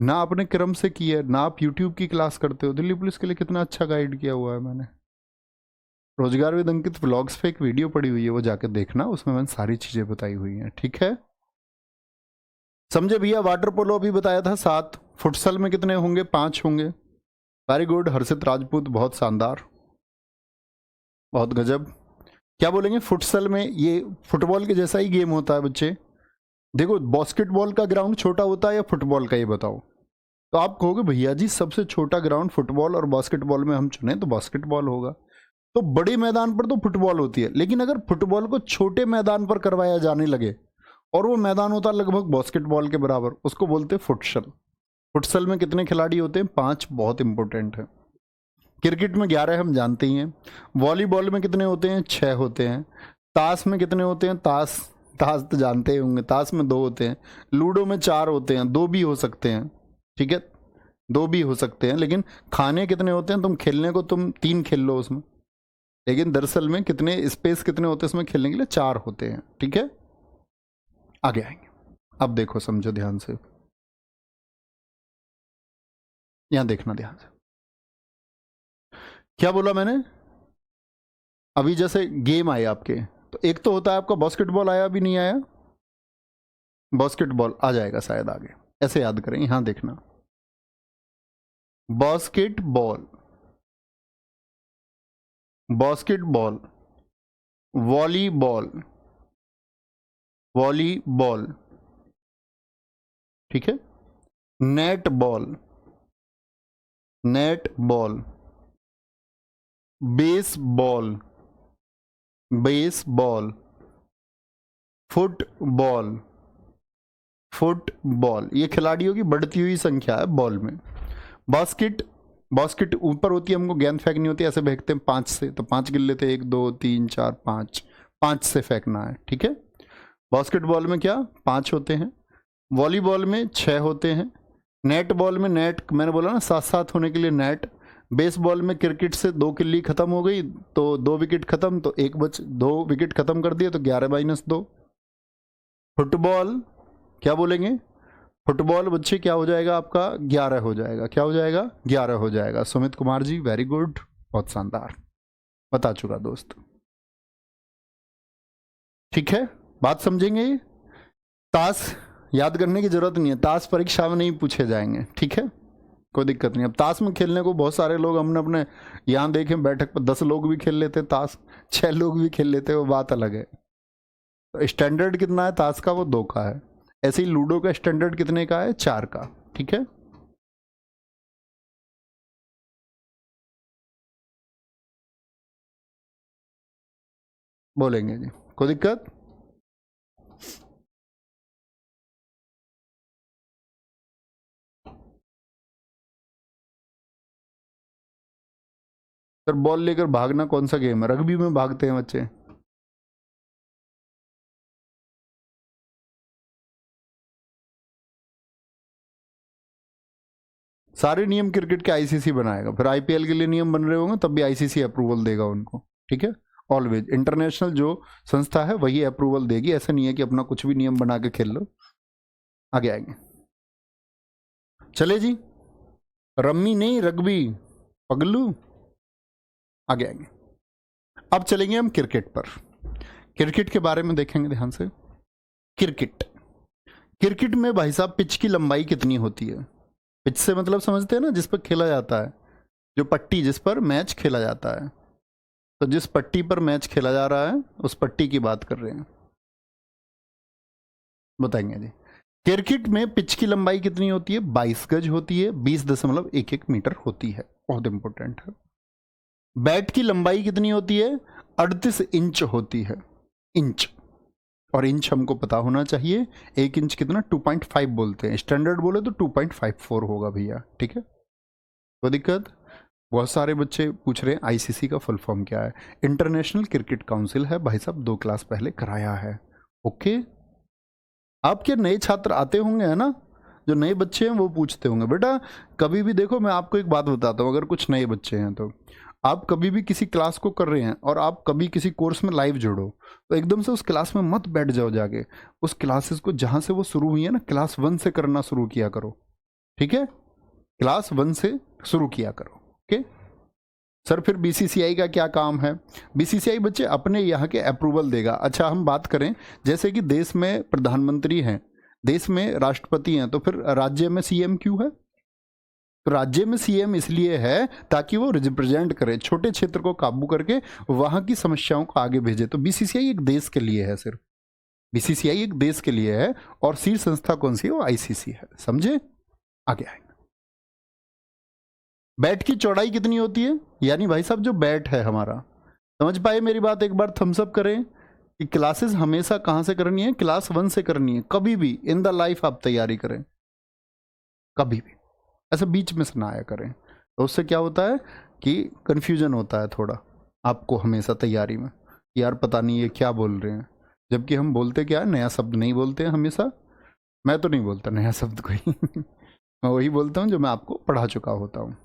A: ना आपने क्रम से की है, ना आप यूट्यूब की क्लास करते हो। दिल्ली पुलिस के लिए कितना अच्छा गाइड किया हुआ है मैंने। रोजगार विद अंकित व्लॉग्स पे एक वीडियो पड़ी हुई है, वो जाकर देखना, उसमें मैंने सारी चीजें बताई हुई हैं। ठीक है, समझे भैया? वाटर पोलो अभी बताया था 7। फुटसल में कितने होंगे? 5 होंगे। वेरी गुड हर्षित राजपूत, बहुत शानदार, बहुत गजब। क्या बोलेंगे? फुटसल में ये फुटबॉल के जैसा ही गेम होता है बच्चे। देखो बास्केटबॉल का ग्राउंड छोटा होता है या फुटबॉल का, ये बताओ। तो आप कहोगे भैया जी सबसे छोटा ग्राउंड फुटबॉल और बास्केटबॉल में हम चुने तो बास्केटबॉल होगा। तो बड़े मैदान पर तो फुटबॉल होती है, लेकिन अगर फुटबॉल को छोटे मैदान पर करवाया जाने लगे और वो मैदान होता लगभग बास्केटबॉल के बराबर, उसको बोलते हैं फुटसल। फुटसल में कितने खिलाड़ी होते हैं? 5, बहुत इंपॉर्टेंट है। क्रिकेट में 11 हम जानते ही हैं। वॉलीबॉल में कितने होते हैं? 6 होते हैं। ताश में कितने होते हैं? ताश तो जानते ही होंगे, ताश में 2 होते हैं। लूडो में 4 होते हैं, 2 भी हो सकते हैं, ठीक है, 2 भी हो सकते हैं। लेकिन खाने कितने होते हैं? तुम खेलने को तुम 3 खेल लो उसमें, लेकिन दरअसल में कितने स्पेस कितने होते हैं उसमें खेलने के लिए? 4 होते हैं, ठीक है। आगे आएंगे। अब देखो, समझो ध्यान से, यहां देखना ध्यान से। क्या बोला मैंने? अभी जैसे गेम आए आपके, तो एक तो होता है आपका बास्केटबॉल, आया भी नहीं आया? बास्केटबॉल आ जाएगा शायद आगे, ऐसे याद करें, यहां देखना, बास्केटबॉल, बास्केटबॉल, वॉलीबॉल, वॉलीबॉल, ठीक है, net ball, net ball, baseball, baseball, football, football. ये खिलाड़ियों की बढ़ती हुई संख्या है बॉल में। बास्केट, बास्केट ऊपर होती है, हमको गेंद फेंकनी होती है, ऐसे फेंकते हैं 5 से, तो 5 गिन लेते हैं, 1 2 3 4 5, 5 से फेंकना है, ठीक है। बास्केटबॉल में क्या 5 होते हैं, वॉलीबॉल में 6 होते हैं, नेट बॉल में, नेट मैंने बोला ना 7-7 होने के लिए नेट। बेसबॉल में क्रिकेट से 2 किल्ली खत्म हो गई, तो 2 विकेट खत्म, तो 2 विकेट खत्म कर दिए, तो 11-2। फुटबॉल क्या बोलेंगे? फुटबॉल बच्चे क्या हो जाएगा आपका? 11 हो जाएगा। क्या हो जाएगा? 11 हो जाएगा। सुमित कुमार जी, वेरी गुड, बहुत शानदार, बता चुका दोस्त, ठीक है, बात समझेंगे। ताश याद करने की जरूरत नहीं है, ताश परीक्षा में नहीं पूछे जाएंगे, ठीक है, कोई दिक्कत नहीं। अब ताश में खेलने को बहुत सारे लोग, हमने अपने यहाँ देखे बैठक पर 10 लोग भी खेल लेते ताश, 6 लोग भी खेल लेते, वो बात अलग है। तो स्टैंडर्ड कितना है ताश का? वो 2 का है। ऐसे ही लूडो का स्टैंडर्ड कितने का है? 4 का, ठीक है। बोलेंगे जी, कोई दिक्कत? सर बॉल लेकर भागना कौन सा गेम है? रग्बी में भागते हैं बच्चे। सारे नियम क्रिकेट के आईसीसी बनाएगा, फिर आईपीएल के लिए नियम बन रहे होंगे तब भी आईसीसी अप्रूवल देगा उनको, ठीक है। ऑलवेज इंटरनेशनल जो संस्था है वही अप्रूवल देगी, ऐसा नहीं है कि अपना कुछ भी नियम बना के खेल लो। आगे आएंगे, चले जी, रम्मी नहीं रग्बी, पगलू। आगे आएंगे, अब चलेंगे हम क्रिकेट पर। क्रिकेट के बारे में देखेंगे ध्यान से। क्रिकेट, क्रिकेट में भाई साहब पिच की लंबाई कितनी होती है? पिच से मतलब समझते हैं ना, जिस पर खेला जाता है, जो पट्टी जिस पर मैच खेला जाता है, तो जिस पट्टी पर मैच खेला जा रहा है उस पट्टी की बात कर रहे हैं, बताएंगे जी। क्रिकेट में पिच की लंबाई कितनी होती है? 22 गज होती है, 20.11 मीटर होती है, बहुत इंपॉर्टेंट है। बैट की लंबाई कितनी होती है? 38 इंच होती है, इंच, और इंच हमको पता होना चाहिए। 1 इंच कितना? 2.5 बोलते हैं, स्टैंडर्ड बोले तो 2.54 होगा भैया, ठीक है, कोई दिक्कत? बहुत सारे बच्चे पूछ रहे हैं आईसीसी का फुल फॉर्म क्या है? इंटरनेशनल क्रिकेट काउंसिल है भाई साहब, 2 क्लास पहले कराया है, ओके। आपके नए छात्र आते होंगे, है ना, जो नए बच्चे हैं वो पूछते होंगे, बेटा कभी भी देखो, मैं आपको एक बात बताता हूँ, अगर कुछ नए बच्चे हैं तो आप कभी भी किसी क्लास को कर रहे हैं और आप कभी किसी कोर्स में लाइव जुड़ो, तो एकदम से उस क्लास में मत बैठ जाओ, जाके उस क्लासेस को जहाँ से वो शुरू हुई है ना, क्लास 1 से करना शुरू किया करो, ठीक है, क्लास 1 से शुरू किया करो, ओके। सर फिर बीसीसीआई का क्या काम है? बीसीसीआई बच्चे अपने यहाँ के अप्रूवल देगा। अच्छा हम बात करें, जैसे कि देश में प्रधानमंत्री हैं, देश में राष्ट्रपति हैं, तो फिर राज्य में सीएम क्यों है? तो राज्य में सीएम इसलिए है ताकि वो रिप्रेजेंट करे, छोटे क्षेत्र को काबू करके वहां की समस्याओं को आगे भेजे। तो बीसीसीआई एक देश के लिए है, सिर्फ बीसीसीआई एक देश के लिए है, और शीर्ष संस्था कौन सी है? वो आईसीसी है, समझे? आगे आएंगे। बैट की चौड़ाई कितनी होती है? यानी भाई साहब जो बैट है हमारा, समझ पाए मेरी बात? एक बार थम्स अप करें कि क्लासेस हमेशा कहां से करनी है? क्लास 1 से करनी है, कभी भी इन द लाइफ आप तैयारी करें, कभी भी ऐसा बीच में से ना आया करें, तो उससे क्या होता है कि कन्फ्यूजन होता है थोड़ा आपको हमेशा तैयारी में, यार पता नहीं ये क्या बोल रहे हैं, जबकि हम बोलते क्या है, नया शब्द नहीं बोलते हैं हमेशा। मैं तो नहीं बोलता नया शब्द कोई मैं वही बोलता हूँ जो मैं आपको पढ़ा चुका होता हूँ।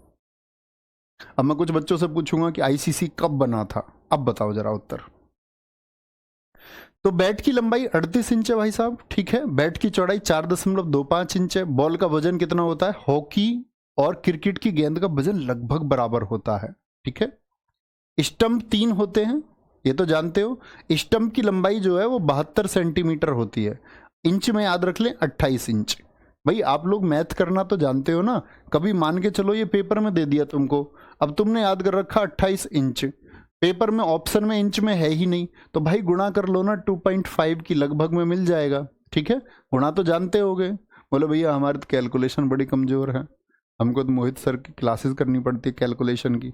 A: अब मैं कुछ बच्चों से पूछूंगा कि आईसीसी कब बना था, अब बताओ जरा उत्तर। तो बैट की लंबाई 38 इंच है भाई साहब, ठीक है। बैट की चौड़ाई 4.25 इंच है। बॉल का वजन कितना होता है? हॉकी और क्रिकेट की गेंद का वजन लगभग बराबर होता है, ठीक है। स्टंप 3 होते हैं, ये तो जानते हो। स्टंप की लंबाई जो है वो 72 सेंटीमीटर होती है। इंच में याद रख लें 28 इंच। भाई आप लोग मैथ करना तो जानते हो ना, कभी मान के चलो ये पेपर में दे दिया तुमको, अब तुमने याद कर रखा 28 इंच, पेपर में ऑप्शन में इंच में है ही नहीं, तो भाई गुणा कर लो ना 2.5 की लगभग में मिल जाएगा, ठीक है। गुणा तो जानते होगे। बोलो भैया हमारी तो कैलकुलेशन बड़ी कमजोर है, हमको तो मोहित सर की क्लासेस करनी पड़ती है कैलकुलेशन की,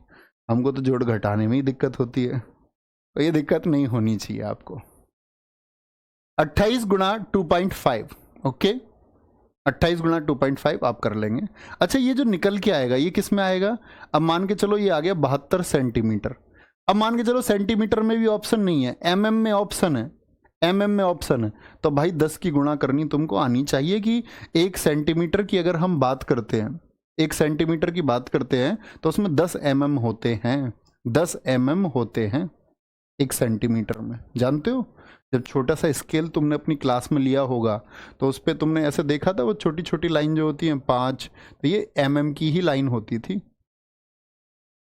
A: हमको तो जोड़ घटाने में ही दिक्कत होती है। तो ये दिक्कत नहीं होनी चाहिए आपको। 28 गुणा 2.5, ओके, 28 गुणा 2.5 आप कर लेंगे। अच्छा ये जो निकल के आएगा ये किस में आएगा? अब मान के चलो ये आ गया 72 सेंटीमीटर। अब मान के चलो सेंटीमीटर में भी ऑप्शन नहीं है, एमएम में ऑप्शन है, एमएम में ऑप्शन है, तो भाई 10 की गुणा करनी तुमको आनी चाहिए कि 1 सेंटीमीटर की अगर हम बात करते हैं, 1 सेंटीमीटर की बात करते हैं तो उसमें 10 एमएम होते हैं, 10 एमएम होते हैं 1 सेंटीमीटर में। जानते हो जब छोटा सा स्केल तुमने अपनी क्लास में लिया होगा तो उस पर तुमने ऐसे देखा था वो छोटी छोटी लाइन जो होती हैं 5, तो ये एमएम की ही लाइन होती थी।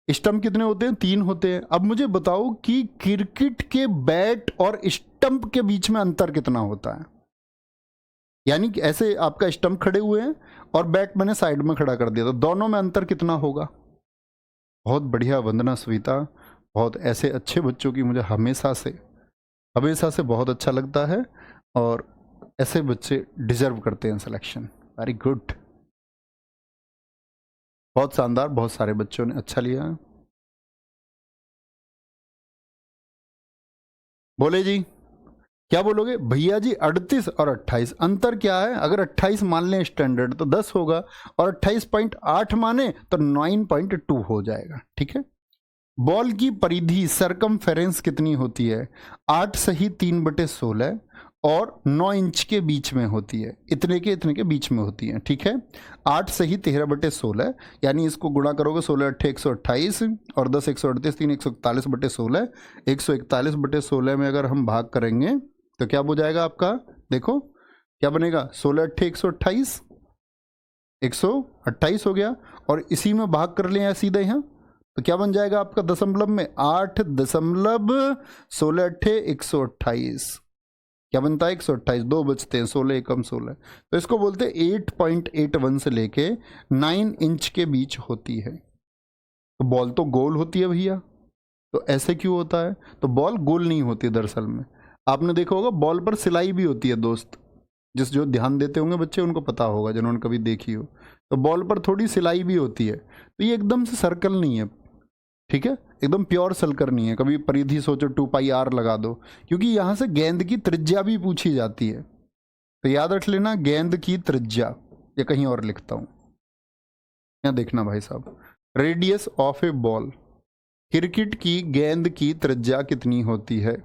A: स्टंप कितने होते हैं? 3 होते हैं। अब मुझे बताओ कि क्रिकेट के बैट और स्टंप के बीच में अंतर कितना होता है? यानी कि ऐसे आपका स्टंप खड़े हुए हैं और बैट मैंने साइड में खड़ा कर दिया, तो दोनों में अंतर कितना होगा? बहुत बढ़िया वंदना स्वीता, बहुत ऐसे अच्छे बच्चों की मुझे हमेशा से बहुत अच्छा लगता है, और ऐसे बच्चे डिजर्व करते हैं सिलेक्शन। वेरी गुड, बहुत शानदार, बहुत सारे बच्चों ने अच्छा लिया। बोले जी क्या बोलोगे? भैया जी 38 और 28 अंतर क्या है? अगर 28 मान लें स्टैंडर्ड तो 10 होगा, और 28.8 माने तो 9.2 हो जाएगा, ठीक है। बॉल की परिधि सरकमफेरेंस कितनी होती है? 8 सही 3/16 और 9 इंच के बीच में होती है, इतने के बीच में होती है, ठीक है। 8 सही 13/16, यानी इसको गुणा करोगे 16 8 128 और 10 138 3 141/16, 141/16 में अगर हम भाग करेंगे तो क्या हो जाएगा आपका? देखो क्या बनेगा, 16 8 128, 128 हो गया, और इसी में भाग कर लें सीधे यहाँ तो क्या बन जाएगा आपका दशमलव में? 8.16 8 128, क्या बनता है? 128, 2 बचते हैं, 16 एकम 16, तो इसको बोलते हैं 8.81 से लेके 9 इंच के बीच होती है। तो बॉल तो गोल होती है भैया, तो ऐसे क्यों होता है? तो बॉल गोल नहीं होती दरअसल में, आपने देखा होगा बॉल पर सिलाई भी होती है दोस्त, जो ध्यान देते होंगे बच्चे उनको पता होगा, जिन्होंने कभी देखी हो, तो बॉल पर थोड़ी सिलाई भी होती है, तो ये एकदम से सर्कल नहीं है, ठीक है, एकदम प्योर सर्कल नहीं है। कभी परिधि सोचो 2πr लगा दो, क्योंकि यहां से गेंद की त्रिज्या भी पूछी जाती है, तो याद रख लेना गेंद की त्रिज्या, या कहीं और लिखता हूं, यहां देखना भाई साहब, radius of A ball, cricket की गेंद की त्रिज्या कितनी होती है?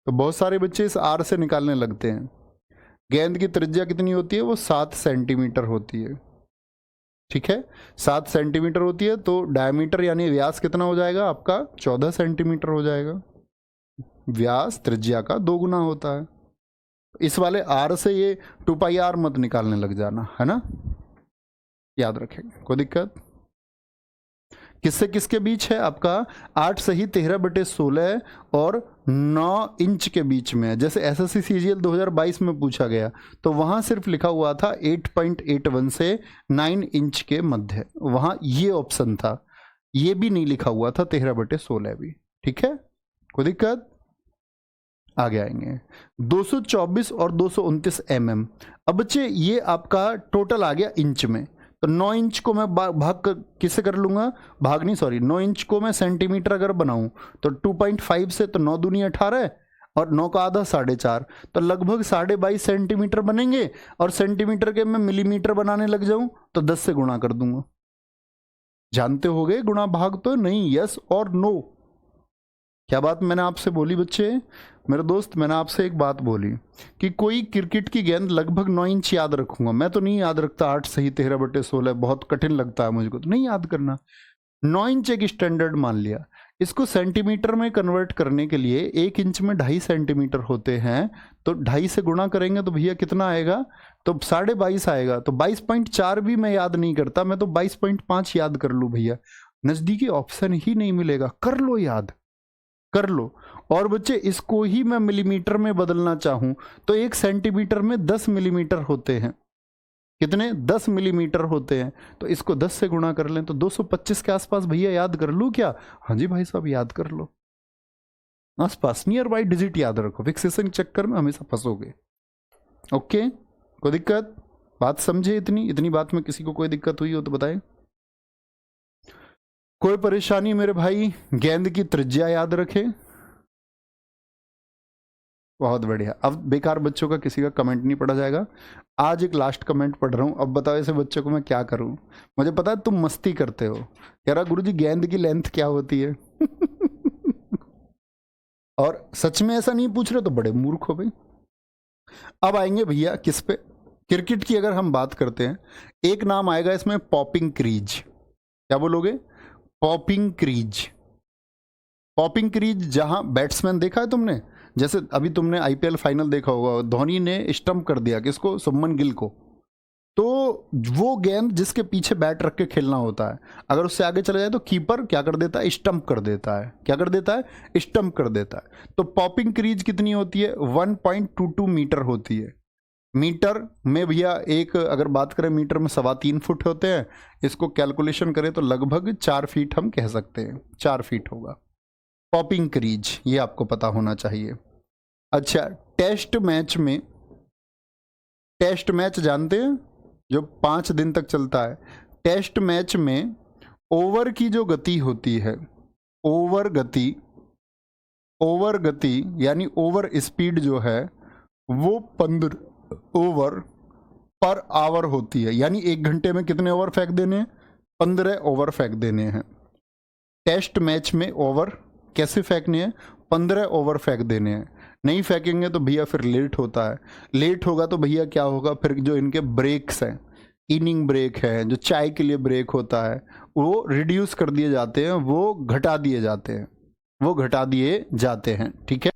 A: तो बहुत सारे बच्चे इस आर से निकालने लगते हैं। गेंद की त्रिज्या कितनी होती है? वो 7 सेंटीमीटर होती है, ठीक है, 7 सेंटीमीटर होती है, तो डायमीटर यानी व्यास कितना हो जाएगा आपका? 14 सेंटीमीटर हो जाएगा। व्यास त्रिज्या का 2 गुना होता है। इस वाले आर से ये 2πr मत निकालने लग जाना, है ना, याद रखेंगे, कोई दिक्कत? किससे किसके बीच है आपका? 8 सही 13/16 और 9 इंच के बीच में है। जैसे एसएससी सीजीएल 2022 में पूछा गया तो वहां सिर्फ लिखा हुआ था 8.81 से 9 इंच के मध्य, वहां ये ऑप्शन था, ये भी नहीं लिखा हुआ था 13/16 भी, ठीक है, कोई दिक्कत? आगे आएंगे 224 और 229 mm। अब बच्चे ये आपका टोटल आ गया इंच में, तो 9 इंच को मैं भाग किससे कर लूंगा? 9 इंच को मैं सेंटीमीटर अगर बनाऊं तो 2.5 से, तो 9 दूनी 18 और 9 का आधा 4.5, तो लगभग 22.5 सेंटीमीटर बनेंगे, और सेंटीमीटर के मैं मिलीमीटर बनाने लग जाऊं तो 10 से गुणा कर दूंगा, जानते होगे गुणा भाग तो नहीं, यस और नो। क्या बात मैंने आपसे बोली बच्चे, मेरे दोस्त, मैंने आपसे एक बात बोली कि कोई क्रिकेट की गेंद लगभग 9 इंच याद रखूंगा। मैं तो नहीं याद रखता, 8 सही 13/16 बहुत कठिन लगता है मुझको, तो नहीं याद करना। 9 इंच एक स्टैंडर्ड मान लिया। इसको सेंटीमीटर में कन्वर्ट करने के लिए 1 इंच में 2.5 सेंटीमीटर होते हैं, तो 2.5 से गुणा करेंगे तो भैया कितना आएगा, तो 22.5 आएगा। तो 22.4 भी मैं याद नहीं करता, मैं तो 22.5 याद कर लूँ भैया। नजदीकी ऑप्शन ही नहीं मिलेगा, कर लो याद, कर लो। और बच्चे इसको ही मैं मिलीमीटर में बदलना चाहूं तो 1 सेंटीमीटर में 10 मिलीमीटर होते हैं। कितने? 10 मिलीमीटर होते हैं। तो इसको 10 से गुणा कर लें तो 225 के आसपास भैया याद कर लूं क्या? हाँ जी भाई साहब, याद कर लो। आसपास नियर बाई डिजिट याद रखो, फिक्सेशन चक्कर में हमेशा फंसोगे। ओके, कोई दिक्कत? बात समझे? इतनी बात में किसी को कोई दिक्कत हुई हो तो बताएं। कोई परेशानी मेरे भाई? गेंद की त्रिज्या याद रखे। बहुत बढ़िया। अब बेकार बच्चों का किसी का कमेंट नहीं पढ़ा जाएगा। आज एक लास्ट कमेंट पढ़ रहा हूँ। अब बताओ ऐसे बच्चों को मैं क्या करूँ? मुझे पता है तुम मस्ती करते हो, कह रहा गुरुजी गेंद की लेंथ क्या होती है? और सच में ऐसा नहीं पूछ रहे तो बड़े मूर्ख हो भाई। अब आएंगे भैया किस पे? क्रिकेट की अगर हम बात करते हैं, एक नाम आएगा इसमें, पॉपिंग क्रीज। क्या बोलोगे? Popping crease. पॉपिंग क्रीज, जहां बैट्समैन देखा है तुमने, जैसे अभी तुमने आईपीएल फाइनल देखा होगा, धोनी ने स्टंप कर दिया किसको? शुभमन गिल को। तो वो गेंद जिसके पीछे बैट रख के खेलना होता है, अगर उससे आगे चला जाए तो कीपर क्या कर देता है? स्टंप कर देता है। क्या कर देता है? स्टंप कर देता है। तो पॉपिंग क्रीज कितनी होती है? 1.22 मीटर होती है। मीटर में भैया एक, अगर बात करें मीटर में 3.25 फुट होते हैं। इसको कैलकुलेशन करें तो लगभग 4 फीट हम कह सकते हैं, 4 फीट होगा पॉपिंग क्रीज, ये आपको पता होना चाहिए। अच्छा, टेस्ट मैच में, टेस्ट मैच जानते हैं जो 5 दिन तक चलता है, टेस्ट मैच में ओवर की जो गति होती है, ओवर गति यानी ओवर स्पीड जो है वो 15 ओवर पर आवर होती है। यानी 1 घंटे में कितने ओवर फेंक देने हैं? 15 ओवर फेंक देने हैं। टेस्ट मैच में ओवर कैसे फेंकने हैं? 15 ओवर फेंक देने हैं। नहीं फेंकेंगे तो भैया फिर लेट होता है। लेट होगा तो भैया क्या होगा? फिर जो इनके ब्रेक्स हैं, इनिंग ब्रेक है, जो चाय के लिए ब्रेक होता है, वो रिड्यूस कर दिए जाते हैं, वो घटा दिए जाते हैं, वो घटा दिए जाते हैं। ठीक है,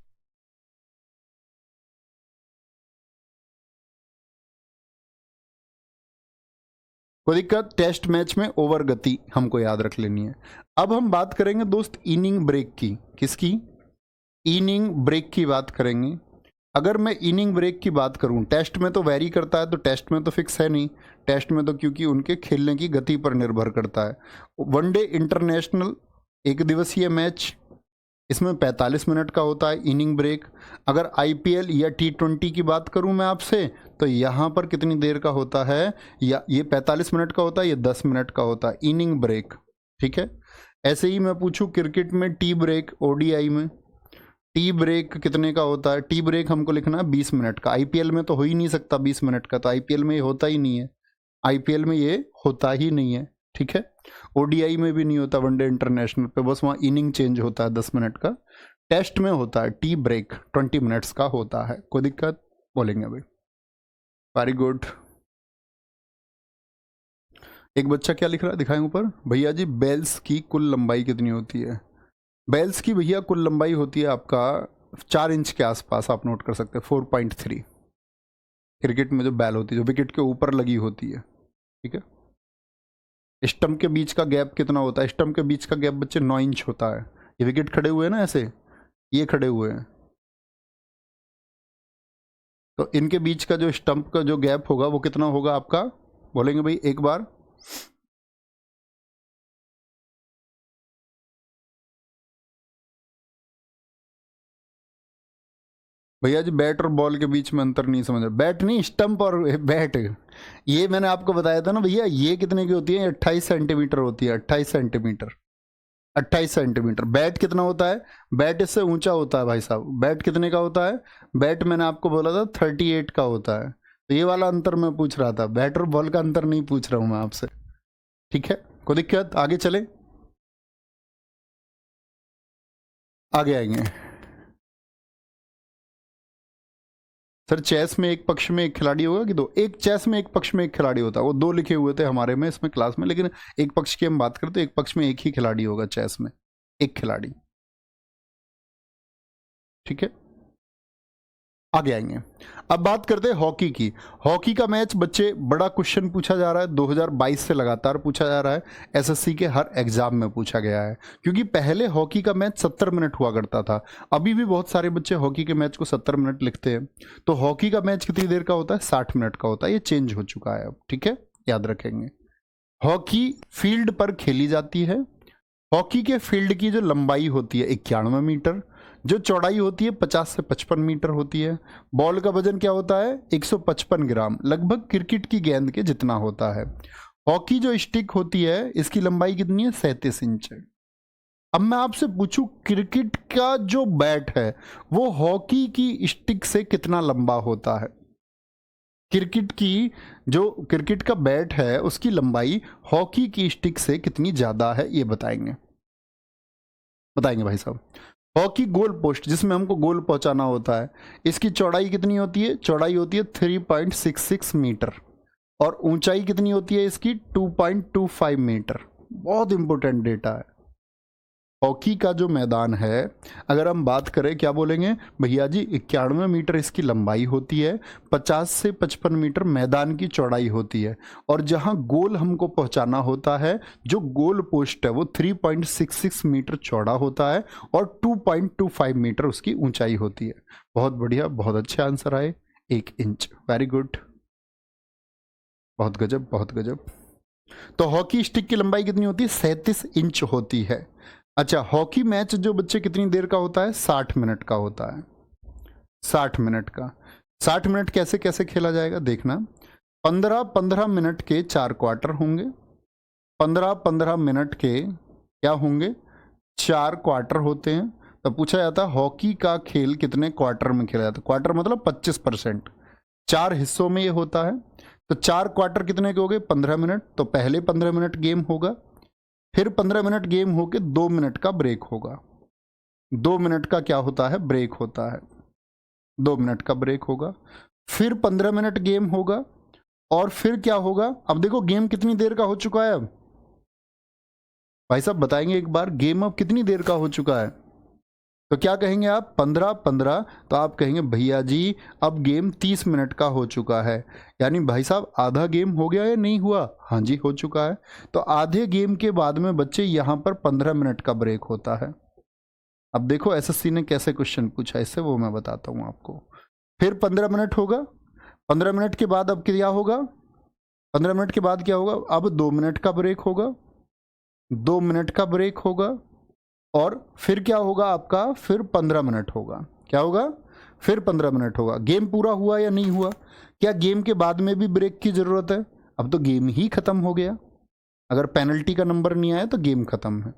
A: कोई दिक्कत? टेस्ट मैच में ओवर गति हमको याद रख लेनी है। अब हम बात करेंगे दोस्त इनिंग ब्रेक की। किसकी? इनिंग ब्रेक की बात करेंगे। अगर मैं इनिंग ब्रेक की बात करूं, टेस्ट में तो वैरी करता है, तो टेस्ट में तो फिक्स है नहीं। टेस्ट में तो क्योंकि उनके खेलने की गति पर निर्भर करता है। वनडे इंटरनेशनल, एक दिवसीय मैच, इसमें 45 मिनट का होता है इनिंग ब्रेक। अगर आईपीएल या T20 की बात करूं मैं आपसे, तो यहाँ पर कितनी देर का होता है? या ये 45 मिनट का होता है, ये 10 मिनट का होता है इनिंग ब्रेक। ठीक है, ऐसे ही मैं पूछूं क्रिकेट में टी ब्रेक, ओडीआई में टी ब्रेक कितने का होता है? टी ब्रेक हमको लिखना है 20 मिनट का। आईपीएल में तो हो ही नहीं सकता 20 मिनट का, तो आईपीएल में ये होता ही नहीं है, आईपीएल में ये होता ही नहीं है। ठीक है, ओडीआई में भी नहीं होता, वनडे इंटरनेशनल पे बस वहाँ इनिंग चेंज होता है 10 मिनट का। टेस्ट में होता है टी ब्रेक, 20 मिनट्स का होता है। कोई दिक्कत? बोलेंगे भाई। Very good. एक बच्चा क्या लिख रहा है, दिखाएं ऊपर। भैया जी बेल्स की कुल लंबाई कितनी होती है? बेल्स की भैया कुल लंबाई होती है आपका 4 इंच के आसपास, आप नोट कर सकते हैं 4.3। क्रिकेट में जो बैल होती है, जो विकेट के ऊपर लगी होती है। ठीक है, स्टंप के बीच का गैप कितना होता है? स्टंप के बीच का गैप बच्चे 9 इंच होता है। ये विकेट खड़े हुए हैं ना, ऐसे ये खड़े हुए हैं, तो इनके बीच का जो स्टंप का जो गैप होगा वो कितना होगा आपका? बोलेंगे भाई एक बार। भैया जी बैट और बॉल के बीच में अंतर नहीं समझ रहा। बैट नहीं, स्टंप और बैट। ये मैंने आपको बताया था ना भैया, ये कितने की होती है? 28 सेंटीमीटर होती है, 28 सेंटीमीटर, 28 सेंटीमीटर। बैट कितना होता है? बैट इससे ऊंचा होता है भाई साहब। बैट कितने का होता है? बैट मैंने आपको बोला था 38 का होता है। तो ये वाला अंतर मैं पूछ रहा था, बैट और बॉल का अंतर नहीं पूछ रहा हूँ मैं आपसे। ठीक है, कोई दिक्कत? आगे चले, आगे आएंगे। सर चेस में एक पक्ष में एक खिलाड़ी होगा कि दो? एक चेस में एक पक्ष में एक खिलाड़ी होता है, वो दो लिखे हुए थे हमारे में इसमें क्लास में, लेकिन एक पक्ष की हम बात करते, एक पक्ष में एक ही खिलाड़ी होगा चेस में, एक खिलाड़ी। ठीक है, आगे आएंगे। अब बात करते हैं हॉकी की। हॉकी का मैच बच्चे बड़ा क्वेश्चन पूछा जा रहा है, 2022 से लगातार पूछा जा रहा है, एसएससी के हर एग्जाम में पूछा गया है, क्योंकि पहले हॉकी का मैच 70 मिनट हुआ करता था। अभी भी बहुत सारे बच्चे हॉकी के मैच को 70 मिनट लिखते हैं। तो हॉकी का मैच कितनी देर का होता है? 60 मिनट का होता है। ये चेंज हो चुका है अब, ठीक है, याद रखेंगे। हॉकी फील्ड पर खेली जाती है। हॉकी के फील्ड की जो लंबाई होती है 91 मीटर, जो चौड़ाई होती है 50 से 55 मीटर होती है। बॉल का वजन क्या होता है? 155 ग्राम, लगभग क्रिकेट की गेंद के जितना होता है। हॉकी जो स्टिक होती है इसकी लंबाई कितनी है? 37 इंच है। अब मैं आपसे पूछूं, क्रिकेट का जो बैट है वो हॉकी की स्टिक से कितना लंबा होता है? क्रिकेट का बैट है उसकी लंबाई हॉकी की स्टिक से कितनी ज्यादा है, ये बताएंगे भाई साहब। हॉकी गोल पोस्ट, जिसमें हमको गोल पहुंचाना होता है, इसकी चौड़ाई कितनी होती है? चौड़ाई होती है 3.66 मीटर, और ऊंचाई कितनी होती है इसकी? 2.25 मीटर। बहुत इंपॉर्टेंट डेटा है। हॉकी का जो मैदान है, अगर हम बात करें, क्या बोलेंगे भैया जी? 91 मीटर इसकी लंबाई होती है, 50 से 55 मीटर मैदान की चौड़ाई होती है, और जहां गोल हमको पहुंचाना होता है, जो गोल पोस्ट है वो 3.66 मीटर चौड़ा होता है और 2.25 मीटर उसकी ऊंचाई होती है। बहुत बढ़िया, बहुत अच्छे आंसर आए। 1 इंच, वेरी गुड, बहुत गजब, बहुत गजब। तो हॉकी स्टिक की लंबाई कितनी होती है? 37 इंच होती है। अच्छा, हॉकी मैच जो बच्चे कितनी देर का होता है? 60 मिनट का होता है। 60 मिनट का। 60 मिनट कैसे कैसे खेला जाएगा देखना। 15-15 मिनट के 4 क्वार्टर होंगे। 15-15 मिनट के क्या होंगे? 4 क्वार्टर होते हैं। तो पूछा जाता है हॉकी का खेल कितने क्वार्टर में खेला जाता है? क्वार्टर मतलब 25%, 4 हिस्सों में ये होता है। तो 4 क्वार्टर कितने के हो गए? 15 मिनट। तो पहले 15 मिनट गेम होगा, फिर 15 मिनट गेम होके 2 मिनट का ब्रेक होगा। 2 मिनट का क्या होता है? ब्रेक होता है। 2 मिनट का ब्रेक होगा, फिर 15 मिनट गेम होगा, और फिर क्या होगा? अब देखो गेम कितनी देर का हो चुका है। अब भाई साहब बताएंगे एक बार, गेम अब कितनी देर का हो चुका है? तो क्या कहेंगे आप? 15-15। तो आप कहेंगे भैया जी अब गेम 30 मिनट का हो चुका है। यानी भाई साहब आधा गेम हो गया या नहीं हुआ? हाँ जी, हो चुका है। तो आधे गेम के बाद में बच्चे यहाँ पर 15 मिनट का ब्रेक होता है। अब देखो एसएससी ने कैसे क्वेश्चन पूछा इससे, वो मैं बताता हूँ आपको। फिर 15 मिनट होगा, 15 मिनट के बाद अब क्या होगा? 15 मिनट के बाद क्या होगा? अब 2 मिनट का ब्रेक होगा, 2 मिनट का ब्रेक होगा, और फिर क्या होगा आपका? फिर 15 मिनट होगा। क्या होगा? फिर 15 मिनट होगा। गेम पूरा हुआ या नहीं हुआ? क्या गेम के बाद में भी ब्रेक की जरूरत है? अब तो गेम ही खत्म हो गया। अगर पेनल्टी का नंबर नहीं आया तो गेम खत्म है।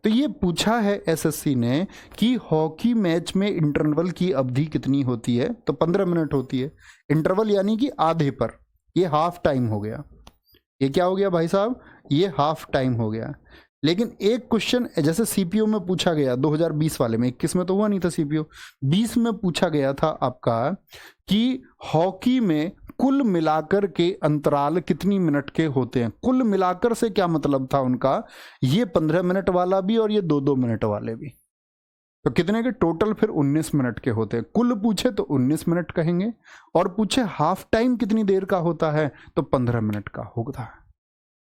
A: तो ये पूछा है एसएससी ने कि हॉकी मैच में इंटरवल की अवधि कितनी होती है? तो 15 मिनट होती है। इंटरवल यानी कि आधे पर, ये हाफ टाइम हो गया। ये क्या हो गया भाई साहब? ये हाफ टाइम हो गया। लेकिन एक क्वेश्चन जैसे सीपीओ में पूछा गया 2020 वाले में, 21 में तो हुआ नहीं था सीपीओ, 20 में पूछा गया था आपका कि हॉकी में कुल मिलाकर के अंतराल कितनी मिनट के होते हैं। कुल मिलाकर से क्या मतलब था उनका? ये 15 मिनट वाला भी और ये 2-2 मिनट वाले भी। तो कितने के टोटल? फिर 19 मिनट के होते हैं। कुल पूछे तो 19 मिनट कहेंगे, और पूछे हाफ टाइम कितनी देर का होता है तो 15 मिनट का होता है।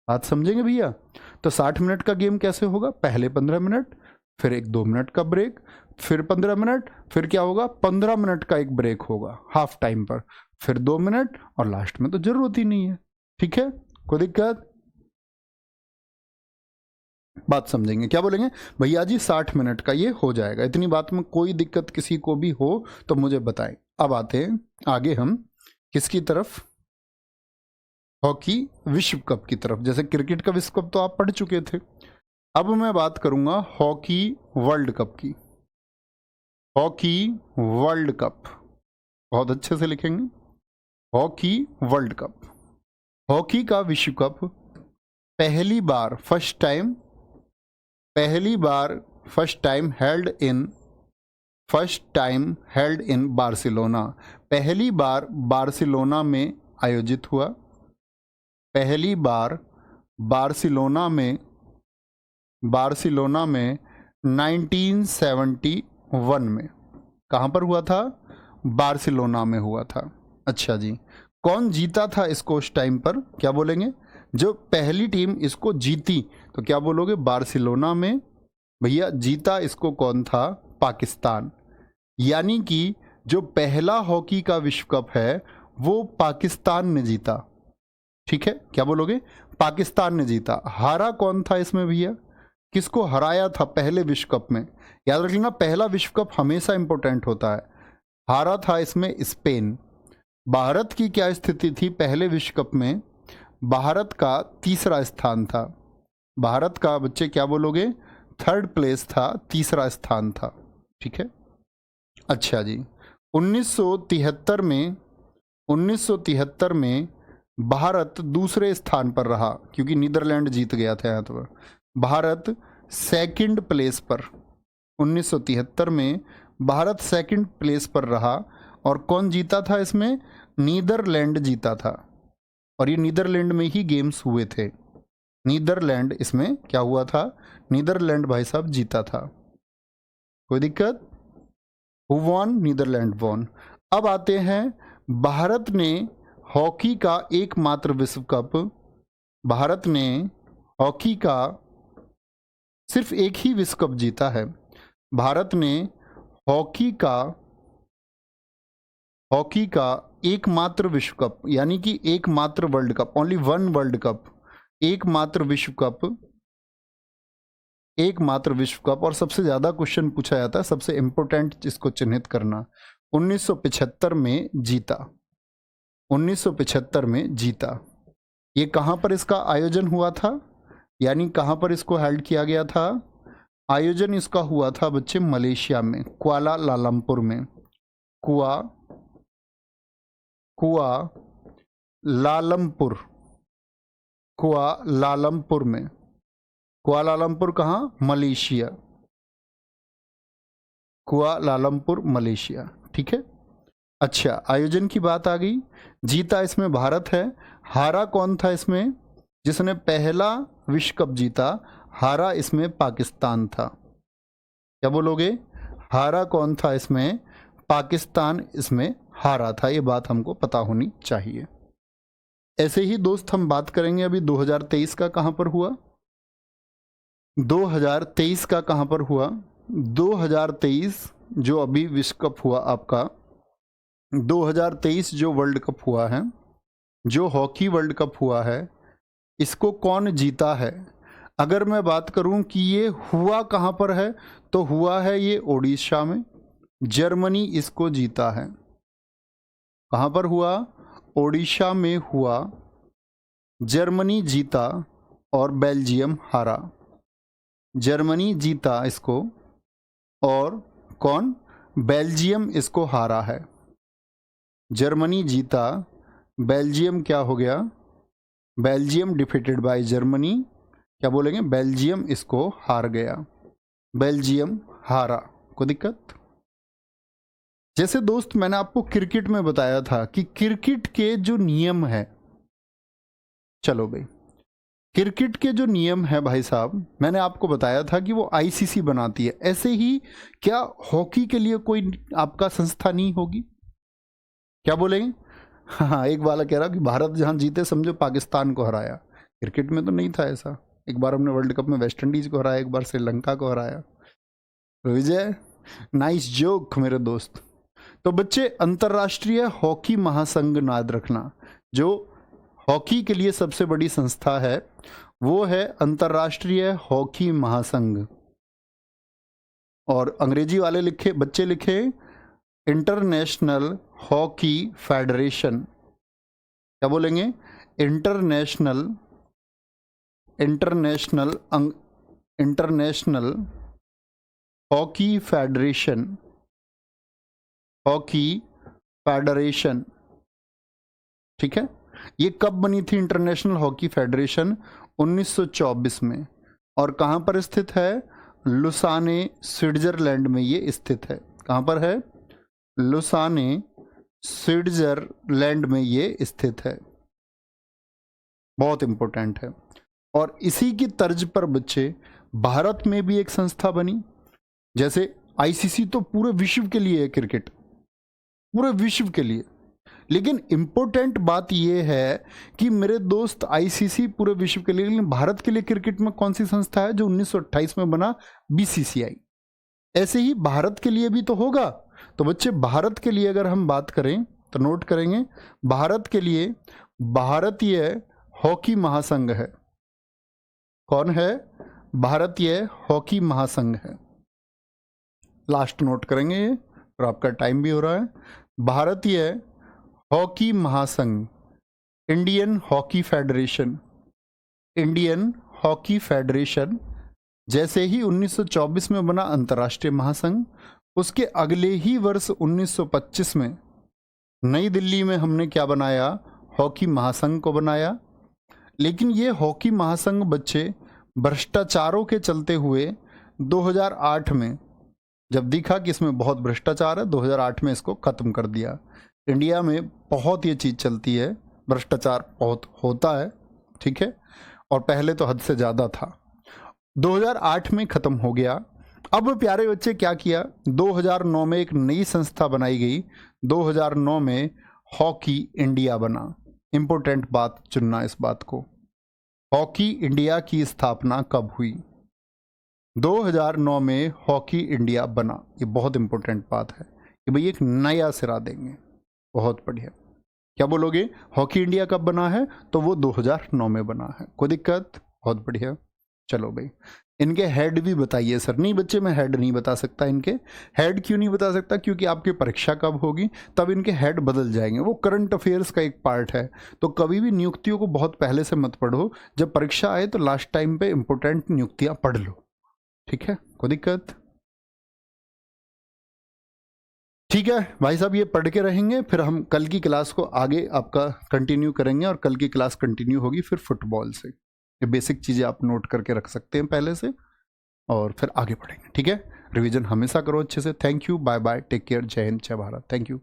A: बात समझेंगे भैया? तो 60 मिनट का गेम कैसे होगा? पहले 15 मिनट, फिर एक 2 मिनट का ब्रेक, फिर 15 मिनट, फिर क्या होगा? 15 मिनट का एक ब्रेक होगा हाफ टाइम पर, फिर 2 मिनट, और लास्ट में तो जरूरत ही नहीं है। ठीक है, कोई दिक्कत? बात समझेंगे। क्या बोलेंगे भैया जी? 60 मिनट का ये हो जाएगा। इतनी बात में कोई दिक्कत किसी को भी हो तो मुझे बताएं। अब आते हैं आगे हम किसकी तरफ? हॉकी विश्व कप की तरफ। जैसे क्रिकेट का विश्व कप तो आप पढ़ चुके थे, अब मैं बात करूंगा हॉकी वर्ल्ड कप की। हॉकी वर्ल्ड कप, बहुत अच्छे से लिखेंगे, हॉकी वर्ल्ड कप। हॉकी का विश्व कप पहली बार first time held in Barcelona, पहली बार बार्सिलोना में आयोजित हुआ, पहली बार बार्सिलोना में 1971 में। कहाँ पर हुआ था? बार्सिलोना में हुआ था। अच्छा जी, कौन जीता था इसको उस टाइम पर? क्या बोलेंगे? जो पहली टीम इसको जीती, तो क्या बोलोगे? बार्सिलोना में। भैया जीता इसको कौन था? पाकिस्तान। यानी कि जो पहला हॉकी का विश्व कप है वो पाकिस्तान ने जीता। ठीक है, क्या बोलोगे? पाकिस्तान ने जीता। हारा कौन था इसमें भैया? किसको हराया था पहले विश्व कप में? याद रख लेना, पहला विश्व कप हमेशा इंपॉर्टेंट होता है। हारा था इसमें स्पेन। भारत की क्या स्थिति थी पहले विश्व कप में? भारत का तीसरा स्थान था। भारत का बच्चे क्या बोलोगे? थर्ड प्लेस था, तीसरा स्थान था। ठीक है, अच्छा जी। 1973 में भारत दूसरे स्थान पर रहा, क्योंकि नीदरलैंड जीत गया था यहाँ पर। भारत सेकंड प्लेस पर, 1973 में भारत सेकंड प्लेस पर रहा। और कौन जीता था इसमें? नीदरलैंड जीता था। और ये नीदरलैंड में ही गेम्स हुए थे। नीदरलैंड इसमें क्या हुआ था? नीदरलैंड भाई साहब जीता था। कोई दिक्कत? Who won? Netherland won. अब आते हैं, भारत ने हॉकी का एकमात्र विश्व कप, भारत ने हॉकी का सिर्फ एक ही विश्व कप जीता है। भारत ने हॉकी का एकमात्र विश्व कप, यानी कि एकमात्र world cup, only one world cup, एकमात्र विश्व कप। और सबसे ज्यादा क्वेश्चन पूछा जाता है, सबसे इंपॉर्टेंट जिसको चिन्हित करना, 1975 में जीता। 1975 में जीता। ये कहां पर इसका आयोजन हुआ था? यानी कहां पर इसको हेल्ड किया गया था? आयोजन इसका हुआ था बच्चे मलेशिया में, कुआलालंपुर में। कुआलालंपुर में। कुआलालंपुर कहाँ? मलेशिया। Kuala Lumpur Malaysia. ठीक है, अच्छा, आयोजन की बात आ गई। जीता इसमें भारत है। हारा कौन था इसमें? जिसने पहला विश्व कप जीता, हारा इसमें पाकिस्तान था। क्या बोलोगे? हारा कौन था इसमें? पाकिस्तान इसमें हारा था। ये बात हमको पता होनी चाहिए। ऐसे ही दोस्त हम बात करेंगे अभी 2023 का कहां पर हुआ। 2023 का कहां पर हुआ? 2023 जो अभी विश्व कप हुआ आपका, 2023 जो वर्ल्ड कप हुआ है, जो हॉकी वर्ल्ड कप हुआ है, इसको कौन जीता है? अगर मैं बात करूं कि ये हुआ कहां पर है, तो हुआ है ये ओडिशा में। जर्मनी इसको जीता है। कहां पर हुआ? ओडिशा में हुआ। जर्मनी जीता और बेल्जियम हारा। जर्मनी जीता इसको और कौन? बेल्जियम इसको हारा है। जर्मनी जीता, बेल्जियम क्या हो गया? Belgium defeated by Germany. क्या बोलेंगे? बेल्जियम इसको हार गया। बेल्जियम हारा। कोई दिक्कत? जैसे दोस्त मैंने आपको क्रिकेट में बताया था कि क्रिकेट के जो नियम है, चलो भाई, क्रिकेट के जो नियम है भाई साहब, मैंने आपको बताया था कि वो आईसीसी बनाती है। ऐसे ही क्या हॉकी के लिए कोई आपका संस्था नहीं होगी? क्या बोलेंगे? हाँ, एक वाला कह रहा कि भारत जहां जीते समझो पाकिस्तान को हराया। क्रिकेट में तो नहीं था ऐसा। एक बार हमने वर्ल्ड कप में वेस्ट इंडीज को हराया, एक बार श्रीलंका को हराया। विजय, नाइस जोक मेरे दोस्त। तो बच्चे, अंतर्राष्ट्रीय हॉकी महासंघ याद रखना, जो हॉकी के लिए सबसे बड़ी संस्था है वो है अंतर्राष्ट्रीय हॉकी महासंघ। और अंग्रेजी वाले लिखे, बच्चे लिखे इंटरनेशनल हॉकी फेडरेशन। क्या बोलेंगे? International hockey federation. Hockey federation. ठीक है, ये कब बनी थी इंटरनेशनल हॉकी फेडरेशन? 1924 में। और कहाँ पर स्थित है? लुसाने स्विट्जरलैंड में ये स्थित है। कहाँ पर है? लुसाने स्विट्जरलैंड में ये स्थित है। बहुत इंपॉर्टेंट है। और इसी की तर्ज पर बच्चे भारत में भी एक संस्था बनी। जैसे आईसीसी तो पूरे विश्व के लिए है, क्रिकेट पूरे विश्व के लिए, लेकिन इंपॉर्टेंट बात यह है कि मेरे दोस्त आईसीसी पूरे विश्व के लिए, लेकिन भारत के लिए क्रिकेट में कौन सी संस्था है? जो 1928 में बना, बीसीसीआई। ऐसे ही भारत के लिए भी तो होगा। तो बच्चे भारत के लिए अगर हम बात करें तो नोट करेंगे, भारत के लिए भारतीय हॉकी महासंघ है। कौन है? भारतीय हॉकी महासंघ है। लास्ट नोट करेंगे ये, और आपका टाइम भी हो रहा है। भारतीय हॉकी महासंघ, Indian hockey federation, Indian hockey federation. जैसे ही 1924 में बना अंतर्राष्ट्रीय महासंघ, उसके अगले ही वर्ष 1925 में नई दिल्ली में हमने क्या बनाया? हॉकी महासंघ को बनाया। लेकिन ये हॉकी महासंघ बच्चे भ्रष्टाचारों के चलते हुए 2008 में जब दिखा कि इसमें बहुत भ्रष्टाचार है, 2008 में इसको खत्म कर दिया। इंडिया में बहुत ये चीज़ चलती है, भ्रष्टाचार बहुत होता है, ठीक है, और पहले तो हद से ज़्यादा था। 2008 में ख़त्म हो गया। अब प्यारे बच्चे क्या किया? 2009 में एक नई संस्था बनाई गई। 2009 में हॉकी इंडिया बना। इंपॉर्टेंट बात चुनना इस बात को। हॉकी इंडिया की स्थापना कब हुई? 2009 में हॉकी इंडिया बना। ये बहुत इंपॉर्टेंट बात है कि भाई एक नया सिरा देंगे। बहुत बढ़िया। क्या बोलोगे? हॉकी इंडिया कब बना है? तो वो 2009 में बना है। कोई दिक्कत? बहुत बढ़िया। चलो भाई, इनके हेड भी बताइए सर। नहीं बच्चे, मैं हेड नहीं बता सकता। इनके हेड क्यों नहीं बता सकता? क्योंकि आपकी परीक्षा कब होगी तब इनके हेड बदल जाएंगे। वो करंट अफेयर्स का एक पार्ट है, तो कभी भी नियुक्तियों को बहुत पहले से मत पढ़ो। जब परीक्षा आए तो लास्ट टाइम पे इंपॉर्टेंट नियुक्तियां पढ़ लो, ठीक है? कोई दिक्कत? ठीक है भाई साहब, ये पढ़ के रहेंगे, फिर हम कल की क्लास को आगे आपका कंटिन्यू करेंगे। और कल की क्लास कंटिन्यू होगी फिर फुटबॉल से। ये बेसिक चीज़ें आप नोट करके रख सकते हैं पहले से, और फिर आगे बढ़ेंगे, ठीक है? रिवीजन हमेशा करो अच्छे से। Thank you, bye bye, take care, जय हिंद, जय भारत। Thank you.